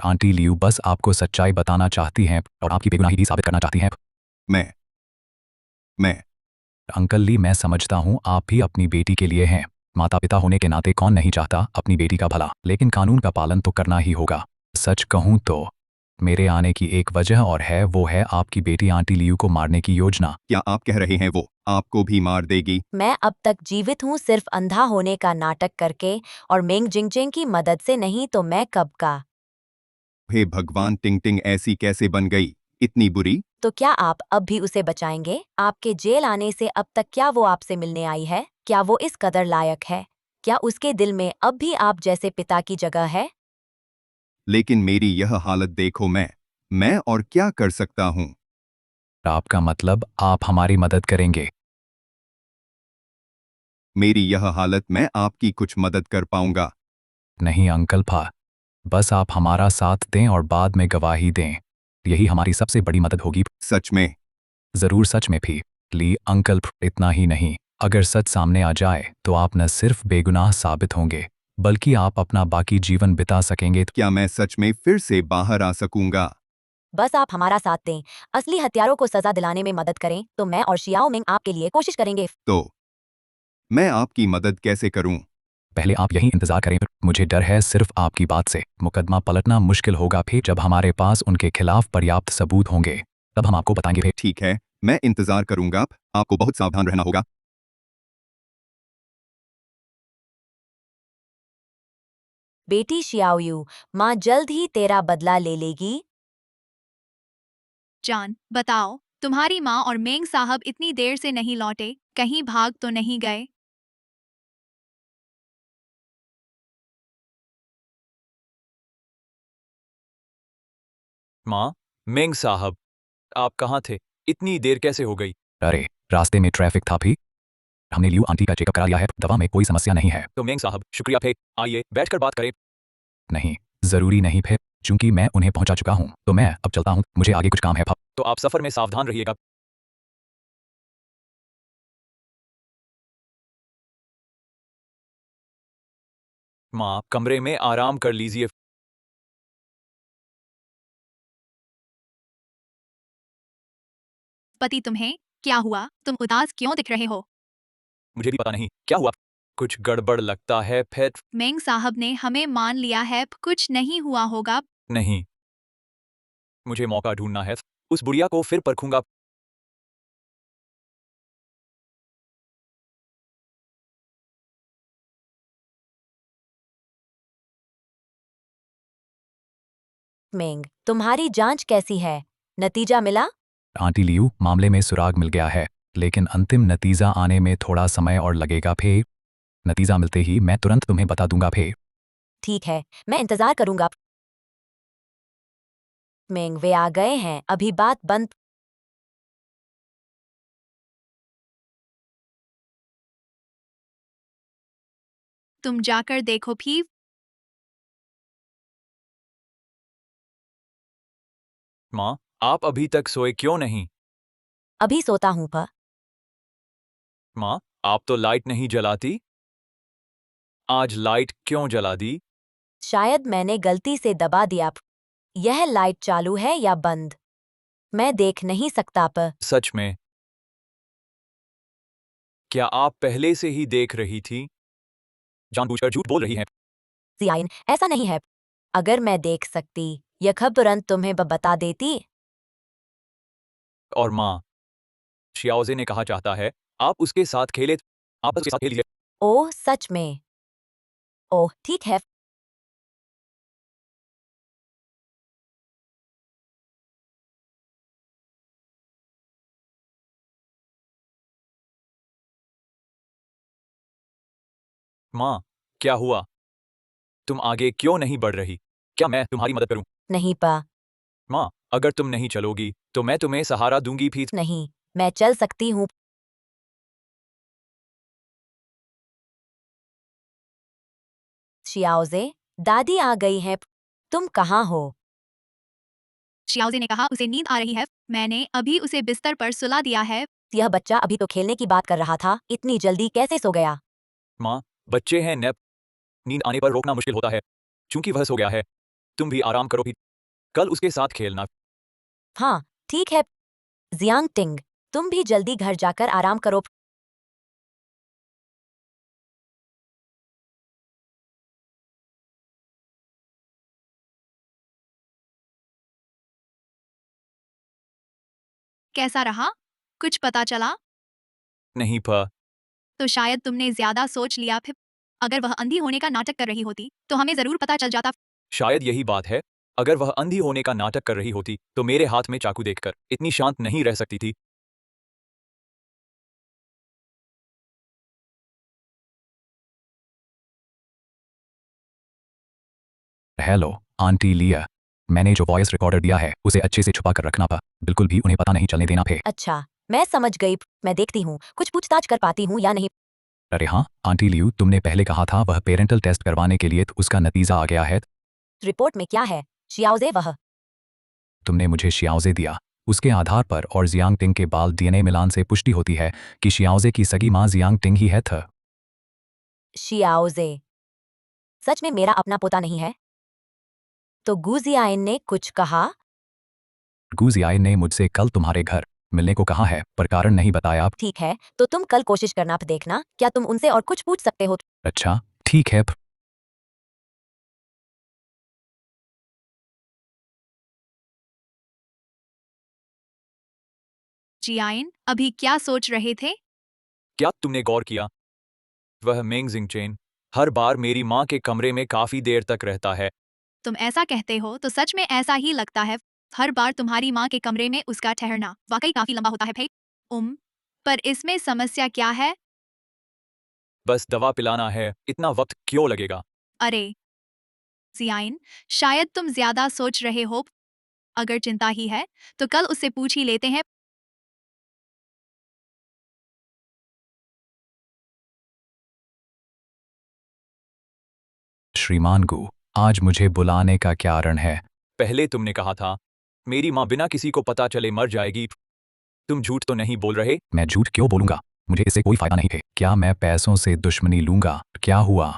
आंटी लियू बस आपको सच्चाई बताना चाहती हैं और आपकी बेगुनाही भी साबित करना चाहती हैं। मैं अंकल ली, मैं समझता हूँ आप भी अपनी बेटी के लिए हैं। माता पिता होने के नाते कौन नहीं चाहता अपनी बेटी का भला, लेकिन कानून का पालन तो करना ही होगा। सच कहूँ तो मेरे आने की एक वजह और है, वो है आपकी बेटी आंटी लियू को मारने की योजना। क्या आप कह रहे हैं वो आपको भी मार देगी? मैं अब तक जीवित हूँ सिर्फ अंधा होने का नाटक करके, और मेंग जिंगजिंग की मदद से, नहीं तो मैं कब का। हे भगवान, टिंग टिंग ऐसी कैसे बन गई? इतनी बुरी? तो क्या आप अब भी उसे बचाएंगे? आपके जेल आने से अब तक क्या वो आपसे मिलने आई है? क्या वो इस कदर लायक है? क्या उसके दिल में अब भी आप जैसे पिता की जगह है? लेकिन मेरी यह हालत देखो। मैं और क्या कर सकता हूँ? आपका मतलब आप हमारी मदद करेंगे? मेरी यह हालत में आपकी कुछ मदद कर पाऊंगा? नहीं अंकल फा, बस आप हमारा साथ दें और बाद में गवाही दें। यही हमारी सबसे बड़ी मदद होगी। सच में? जरूर, सच में भी। ली अंकल, इतना ही नहीं, अगर सच सामने आ जाए तो आप न सिर्फ बेगुनाह साबित होंगे बल्कि आप अपना बाकी जीवन बिता सकेंगे। क्या मैं सच में फिर से बाहर आ सकूंगा? बस आप हमारा साथ दें, असली हत्यारों को सजा दिलाने में मदद करें तो मैं और शियाओ मिंग आपके लिए कोशिश करेंगे। तो मैं आपकी मदद कैसे करूं? पहले आप यही इंतजार करें। मुझे डर है सिर्फ आपकी बात से मुकदमा पलटना मुश्किल होगा। फिर जब हमारे पास उनके खिलाफ पर्याप्त सबूत होंगे तब हम आपको बताएंगे। फिर ठीक है, मैं इंतजार करूंगा। आपको बहुत सावधान रहना होगा। बेटी शियाओयू, माँ जल्द ही तेरा बदला ले लेगी। जान, बताओ, तुम्हारी माँ और मेंग साहब इतनी देर से नहीं लौटे, कहीं भाग तो नहीं गए? माँ, मेंग साहब, आप कहाँ थे? इतनी देर कैसे हो गई? अरे रास्ते में ट्रैफिक था। भी हमने लियू आंटी का चेकअप करा लिया है। दवा में कोई समस्या नहीं है। तो मेंग साहब, शुक्रिया। फे आइए बैठकर बात करें। नहीं, जरूरी नहीं। फिर चूंकि मैं उन्हें पहुंचा चुका हूं तो मैं अब चलता हूं। मुझे आगे कुछ काम है। तो आप सफर में सावधान रहिएगा। माँ, कमरे में आराम कर लीजिए। पति, तुम्हें क्या हुआ? तुम उदास क्यों दिख रहे हो? मुझे भी पता नहीं क्या हुआ। कुछ गड़बड़ लगता है। फिर मेंग साहब ने हमें मान लिया है, कुछ नहीं हुआ होगा। नहीं, मुझे मौका ढूंढना है। उस बुढ़िया को फिर परखूंगा। मिंग, तुम्हारी जांच कैसी है? नतीजा मिला? आंटी लियू, मामले में सुराग मिल गया है लेकिन अंतिम नतीजा आने में थोड़ा समय और लगेगा। फिर नतीजा मिलते ही मैं तुरंत तुम्हें बता दूंगा। फिर ठीक है, मैं इंतजार करूंगा। मिंग, वे आ गए हैं, अभी बात बंद। तुम जाकर देखो भी। माँ, आप अभी तक सोए क्यों नहीं? अभी सोता हूँ पा। माँ, आप तो लाइट नहीं जलाती। आज लाइट क्यों जला दी? शायद मैंने गलती से दबा दिया। यह लाइट चालू है या बंद? मैं देख नहीं सकता पर। सच में? क्या आप पहले से ही देख रही थी? जानबूझकर झूठ बोल रही हैं। जियाइन, ऐसा नहीं है। अगर मैं देख सकती, यह खबर तुरंत तुम्हें बता देती। और माँ, शियाओजे ने कहा चाहता है आप उसके साथ खेले। आप उसके साथ खेलिए। ओह, सच में? ओह, ठीक है। माँ, क्या हुआ? तुम आगे क्यों नहीं बढ़ रही? क्या मैं तुम्हारी मदद करूं? नहीं पा। माँ, अगर तुम नहीं चलोगी तो मैं तुम्हें सहारा दूंगी। भी नहीं, मैं चल सकती हूँ। शियाओजे, दादी आ गई है। तुम कहाँ हो? शियाओजे ने कहा उसे नींद आ रही है। मैंने अभी उसे बिस्तर पर सुला दिया है। यह बच्चा अभी तो खेलने की बात कर रहा था, इतनी जल्दी कैसे सो गया? माँ, बच्चे हैं नैप। नींद आने पर रोकना मुश्किल होता है। चूंकि वह सो गया है, तुम भी आराम करो। भी कल उसके साथ खेलना। हाँ, ठीक है। जियांग टिंग, तुम भी जल्दी घर जाकर आराम करो। कैसा रहा? कुछ पता चला? नहीं पा। तो शायद तुमने ज्यादा सोच लिया। फिर अगर वह अंधी होने का नाटक कर रही होती तो हमें जरूर पता चल जाता। शायद यही बात है। अगर वह अंधी होने का नाटक कर रही होती तो मेरे हाथ में चाकू देखकर इतनी शांत नहीं रह सकती थी। हेलो आंटी लिया, मैंने जो वॉइस रिकॉर्डर दिया है उसे अच्छे से छुपा कर रखना था। बिल्कुल भी उन्हें पता नहीं चलने देना। फिर अच्छा, मैं समझ गई। मैं देखती हूँ कुछ पूछताछ कर पाती हूँ या नहीं। अरे हाँ आंटी लियू, तुमने पहले कहा था वह पेरेंटल टेस्ट करवाने के लिए, तो उसका नतीजा आ गया है। रिपोर्ट में क्या है? शियाओजे, वह तुमने मुझे शियाओजे दिया उसके आधार पर और जियांग टिंग के बाल डीएनए मिलान से पुष्टि होती है कि शियाओजे की सगी मां जियांग टिंग ही है थ। शियाओजे सच में मेरा अपना पोता नहीं है? तो गु जियाइन ने कुछ कहा? गु जियाइन ने मुझसे कल तुम्हारे घर मिलने को कहा है पर कारण नहीं बताया। ठीक है, तो तुम कल कोशिश करना देखना, क्या तुम उनसे और कुछ पूछ सकते हो? अच्छा ठीक है। जियाइन अभी क्या सोच रहे थे? क्या तुमने गौर किया? वह मेंग जिंगचेन हर बार मेरी माँ के कमरे में काफी देर तक रहता है। तुम ऐसा कहते हो तो सच में ऐसा ही लगता है। हर बार तुम्हारी माँ के कमरे में उसका ठहरना वाकई काफी लंबा होता है भाई। पर इसमें समस्या क्या है? बस दवा पिलाना है, इतना वक्त क्यों लगेगा? अरे जियाइन, शायद तुम ज्यादा सोच रहे हो। अगर चिंता ही है तो कल उससे पूछ ही लेते हैं। श्रीमान गु, आज मुझे बुलाने का क्या कारण है? पहले तुमने कहा था मेरी माँ बिना किसी को पता चले मर जाएगी। तुम झूठ तो नहीं बोल रहे? मैं झूठ क्यों बोलूंगा? मुझे इससे कोई फायदा नहीं है। क्या मैं पैसों से दुश्मनी लूंगा? क्या हुआ?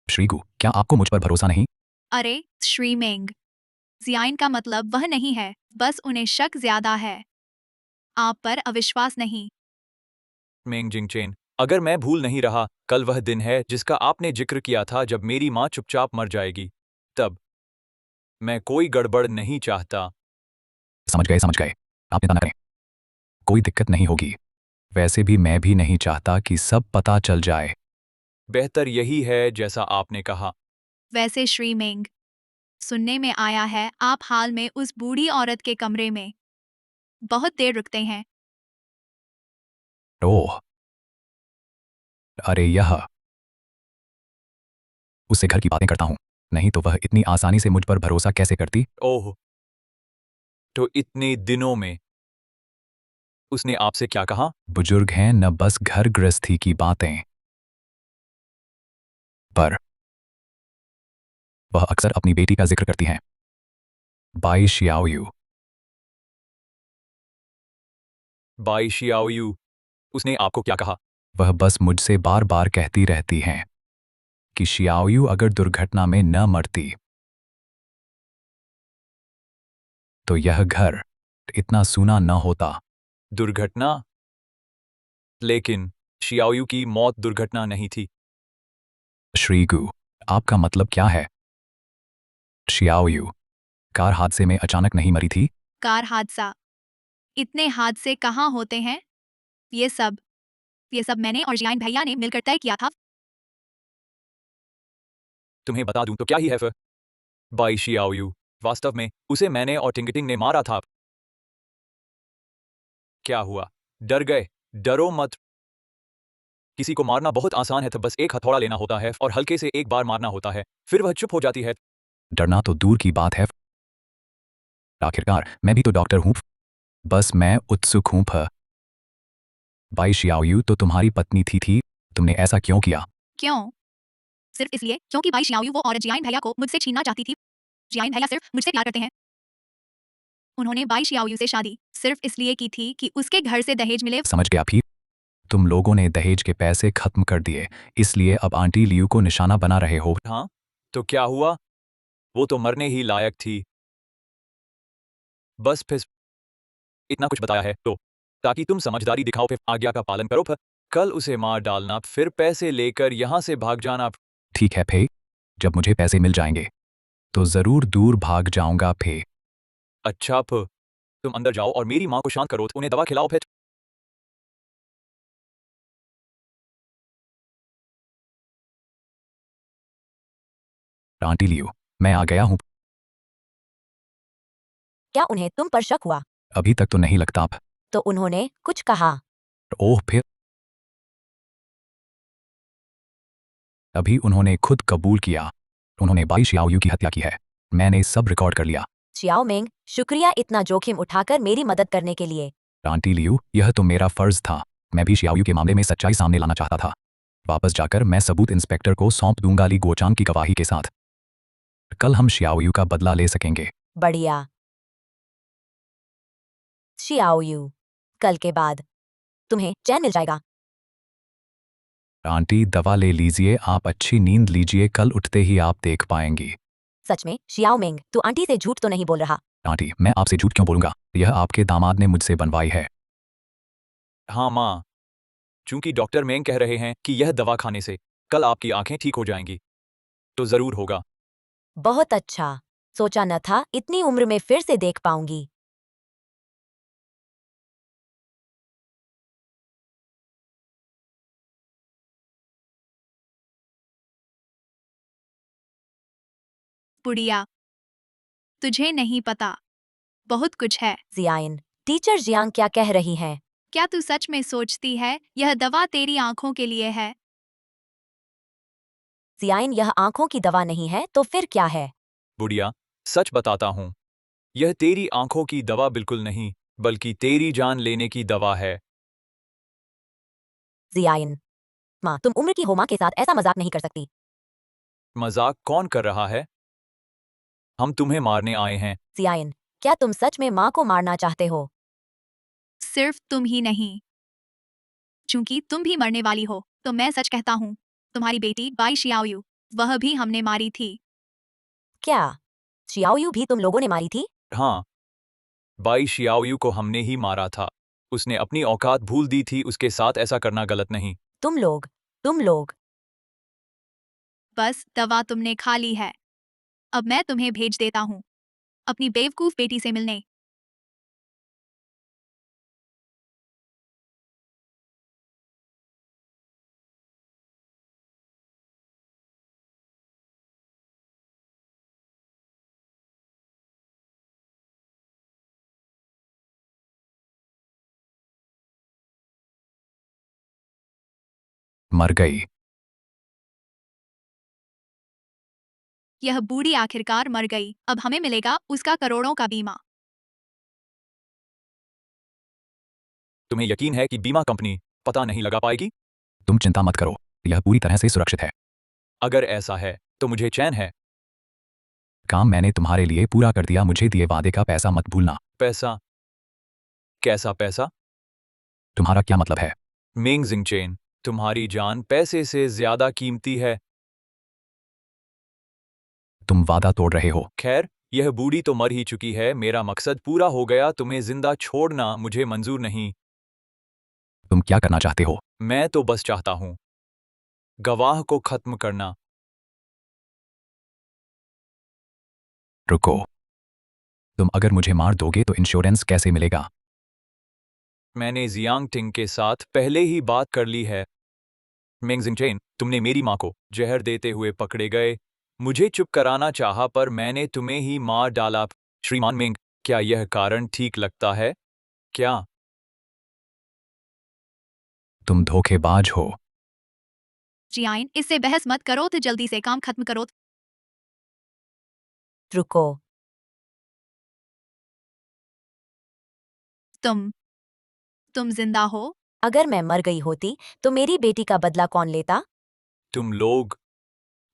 श्रीगु, क्या आपको मुझ पर भरोसा नहीं? अरे श्री मेंग, जियाइन का मतलब वह नहीं है, बस उन्हें शक ज्यादा है, आप पर अविश्वास नहीं। मेंग जिंगचेन, अगर मैं भूल नहीं रहा, कल वह दिन है जिसका आपने जिक्र किया था जब मेरी माँ चुपचाप मर जाएगी। तब मैं कोई गड़बड़ नहीं चाहता। समझ गए समझ गए, आप चिंता न करें, कोई दिक्कत नहीं होगी। वैसे भी मैं भी नहीं चाहता कि सब पता चल जाए। बेहतर यही है जैसा आपने कहा। वैसे श्री मेंग, सुनने में आया है आप हाल में उस बूढ़ी औरत के कमरे में बहुत देर रुकते हैं। ओह, अरे यह उससे घर की बातें करता हूँ, नहीं तो वह इतनी आसानी से मुझ पर भरोसा कैसे करती? ओह, तो इतने दिनों में उसने आपसे क्या कहा? बुजुर्ग हैं न, बस घर गृहस्थी की बातें। पर वह अक्सर अपनी बेटी का जिक्र करती हैं, बाई शियाओयू। बाई शियाओयू, उसने आपको क्या कहा? वह बस मुझसे बार बार कहती रहती हैं कि शियाओयू अगर दुर्घटना में न मरती तो यह घर इतना सूना न होता। दुर्घटना? लेकिन शियाओयू की मौत दुर्घटना नहीं थी। श्रीगु, आपका मतलब क्या है? शियाओयू कार हादसे में अचानक नहीं मरी थी? कार हादसा? इतने हादसे कहाँ होते हैं? ये सब मैंने और जियाइन भैया ने मिलकर तय किया था। तुम्हें बता दूं तो क्या ही है फिर? बाई शियाओयू, वास्तव में उसे मैंने और टिंगटिंग ने मारा था। क्या हुआ? डर गए? डरो मत। किसी को मारना बहुत आसान है, तो बस एक हथौड़ा लेना होता है और हल्के से एक बार मारना होता है, फिर वह चुप हो जाती है। डरना तो दूर की बात है, आखिरकार मैं भी तो डॉक्टर हूं। बस मैं उत्सुक हूं। बाई शियाओयू तो तुम्हारी पत्नी थी, तुमने ऐसा क्यों किया? क्यों? सिर्फ इसलिए क्योंकि बाई शियाओयू वो औरत जियाइन भैया को मुझसे छीनना चाहती थी। जियाइन भैया सिर्फ मुझसे प्यार करते हैं। उन्होंने बाई शियाओयू से शादी सिर्फ इसलिए की थी कि उसके घर से दहेज मिले। समझ गया भी, तुम लोगों ने दहेज के पैसे खत्म कर दिए, इसलिए अब आंटी लियू को निशाना बना रहे हो। हाँ, तो क्या हुआ? वो तो मरने ही लायक थी। बस फिर इतना कुछ बताया है तो ताकि तुम समझदारी दिखाओ, फिर आज्ञा का पालन करो। फिर कल उसे मार डालना, फिर पैसे लेकर यहां से भाग जाना। ठीक है फे, जब मुझे पैसे मिल जाएंगे तो जरूर दूर भाग जाऊंगा फे। अच्छा फिर तुम अंदर जाओ और मेरी माँ को शांत करो, उन्हें दवा खिलाओ। फिर आंटी लियू, मैं आ गया हूं। क्या उन्हें तुम पर शक हुआ? अभी तक तो नहीं लगता। तो उन्होंने कुछ कहा? ओह फिर अभी उन्होंने खुद कबूल किया, उन्होंने बाई शियाओयू की हत्या की है। मैंने सब रिकॉर्ड कर लिया। चियाओ मेंग, शुक्रिया इतना जोखिम उठाकर मेरी मदद करने के लिए। आंटी लियू, यह तो मेरा फर्ज था। मैं भी शियाओयू के मामले में सच्चाई सामने लाना चाहता था। वापस जाकर मैं सबूत इंस्पेक्टर को सौंप दूंगा ली गोचांग की गवाही के साथ। कल हम शियाओयू का बदला ले सकेंगे। बढ़िया। शियाओयू, कल के बाद तुम्हें चैन मिल जाएगा। आंटी दवा ले लीजिए, आप अच्छी नींद लीजिए, कल उठते ही आप देख पाएंगी। सच में शियाओ मिंग, तू आंटी से झूठ तो नहीं बोल रहा? आंटी मैं आपसे झूठ क्यों बोलूंगा, यह आपके दामाद ने मुझसे बनवाई है। हाँ माँ, चूंकि डॉक्टर मेंग कह रहे हैं कि यह दवा खाने से कल आपकी आंखें ठीक हो जाएंगी, तो जरूर होगा। बहुत अच्छा, सोचा न था इतनी उम्र में फिर से देख पाऊंगी। बुढ़िया, तुझे नहीं पता, बहुत कुछ है। जियाइन, टीचर जियांग क्या कह रही हैं? क्या तू सच में सोचती है यह दवा तेरी आंखों के लिए है? जियाइन, यह आंखों की दवा नहीं है तो फिर क्या है? बुढ़िया, सच बताता हूँ, यह तेरी आंखों की दवा बिल्कुल नहीं, बल्कि तेरी जान लेने की दवा है। जियाइन, माँ तुम उम्र की हो, माँ के साथ ऐसा मजाक नहीं कर सकती। मजाक कौन कर रहा है? हम तुम्हें मारने आए हैं। जियाइन, क्या तुम सच में माँ को मारना चाहते हो? सिर्फ तुम ही नहीं, चूंकि तुम भी मरने वाली हो, तो मैं सच कहता हूँ, तुम्हारी बेटी बाई शियाओयू, वह भी हमने मारी थी। क्या शियाओयू भी तुम लोगों ने मारी थी? हाँ, बाई शियाओयू को हमने ही मारा था। उसने अपनी औकात भूल दी थी, उसके साथ ऐसा करना गलत नहीं। तुम लोग। बस दवा तुमने खा ली है, अब मैं तुम्हें भेज देता हूँ अपनी बेवकूफ बेटी से मिलने। मर गई। यह बूढ़ी आखिरकार मर गई, अब हमें मिलेगा उसका करोड़ों का बीमा। तुम्हें यकीन है कि बीमा कंपनी पता नहीं लगा पाएगी? तुम चिंता मत करो, यह पूरी तरह से सुरक्षित है। अगर ऐसा है तो मुझे चैन है। काम मैंने तुम्हारे लिए पूरा कर दिया, मुझे दिए वादे का पैसा मत भूलना। पैसा? कैसा पैसा? तुम्हारा क्या मतलब है? मेंग जिंगचेन, तुम्हारी जान पैसे से ज्यादा कीमती है। तुम वादा तोड़ रहे हो। खैर, यह बूढ़ी तो मर ही चुकी है, मेरा मकसद पूरा हो गया, तुम्हें जिंदा छोड़ना मुझे मंजूर नहीं। तुम क्या करना चाहते हो? मैं तो बस चाहता हूं गवाह को खत्म करना। रुको, तुम अगर मुझे मार दोगे तो इंश्योरेंस कैसे मिलेगा? मैंने जियांग टिंग के साथ पहले ही बात कर ली है। मेंग जिंगचेन, तुमने मेरी माँ को जहर देते हुए पकड़े गए, मुझे चुप कराना चाहा पर मैंने तुम्हें ही मार डाला। श्रीमान मेंग, क्या यह कारण ठीक लगता है? क्या तुम धोखेबाज हो। जियाइन, इससे बहस मत करो, तो जल्दी से काम खत्म करो। रुको, तुम जिंदा हो? अगर मैं मर गई होती तो मेरी बेटी का बदला कौन लेता?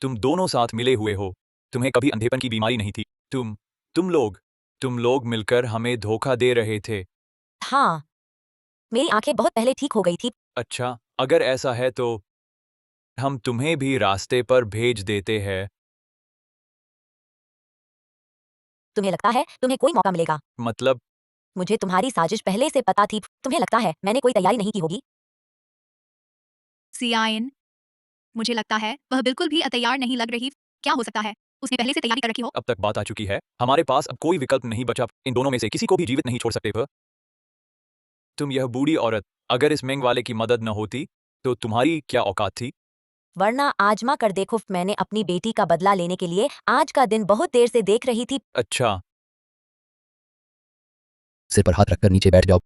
तुम दोनों साथ मिले हुए हो। तुम्हें कभी अंधेपन की बीमारी नहीं थी। तुम लोग मिलकर हमें धोखा दे रहे थे। हाँ, मेरी आंखें बहुत पहले ठीक हो गई थी। अच्छा, अगर ऐसा है तो हम तुम्हें भी रास्ते पर भेज देते हैं। तुम्हें लगता है तुम्हें कोई मौका मिलेगा? मतलब? मुझे तुम्हारी साजिश पहले से पता थी। तुम्हें लगता है मैंने कोई तैयारी नहीं की होगी? जियाइन, मुझे लगता है वह बिल्कुल भी तैयार नहीं लग रही। क्या हो सकता है उसने पहले से तैयारी कर रखी हो? अब तक बात आ चुकी है, हमारे पास अब कोई विकल्प नहीं बचा। इन दोनों में से किसी को भी जीवित नहीं छोड़ सकते थे। तुम यह बूढ़ी औरत, अगर इस मेंग वाले की मदद न होती तो तुम्हारी क्या औकात थी? वरना आजमा कर देखो, मैंने अपनी बेटी का बदला लेने के लिए आज का दिन बहुत देर से देख रही थी। अच्छा, सिर पर हाथ रखकर नीचे बैठ जाओ।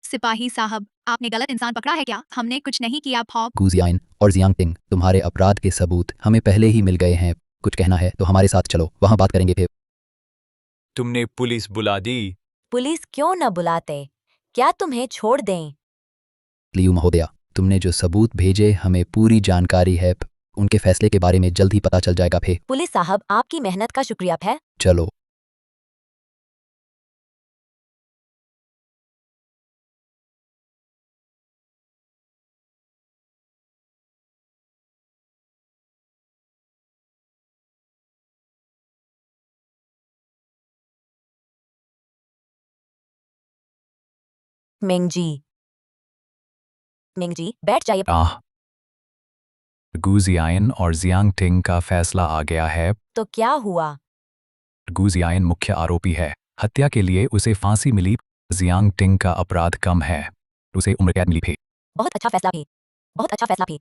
सिपाही साहब, आपने गलत इंसान पकड़ा है क्या? हमने कुछ नहीं किया। फॉब गुजियाइन और जियांग टिंग, तुम्हारे अपराध के सबूत हमें पहले ही मिल गए हैं। कुछ कहना है तो हमारे साथ चलो, वहां बात करेंगे फिर। तुमने पुलिस बुला दी। पुलिस क्यों न बुलाते? क्या तुम्हें छोड़ दें? लियू महोदया, तुमने जो सबूत भेजे हमें पूरी जानकारी है, उनके फैसले के बारे में जल्द ही पता चल जाएगा। फिर पुलिस साहब, आपकी मेहनत का शुक्रिया है। चलो। मिंगजी मिंगजी बैठ जाइए। गु जियान और जियांग टिंग का फैसला आ गया है। तो क्या हुआ? गु जियान मुख्य आरोपी है। हत्या के लिए उसे फांसी मिली। जियांग टिंग का अपराध कम है, उसे उम्र कैद मिली थी। बहुत अच्छा फैसला भी।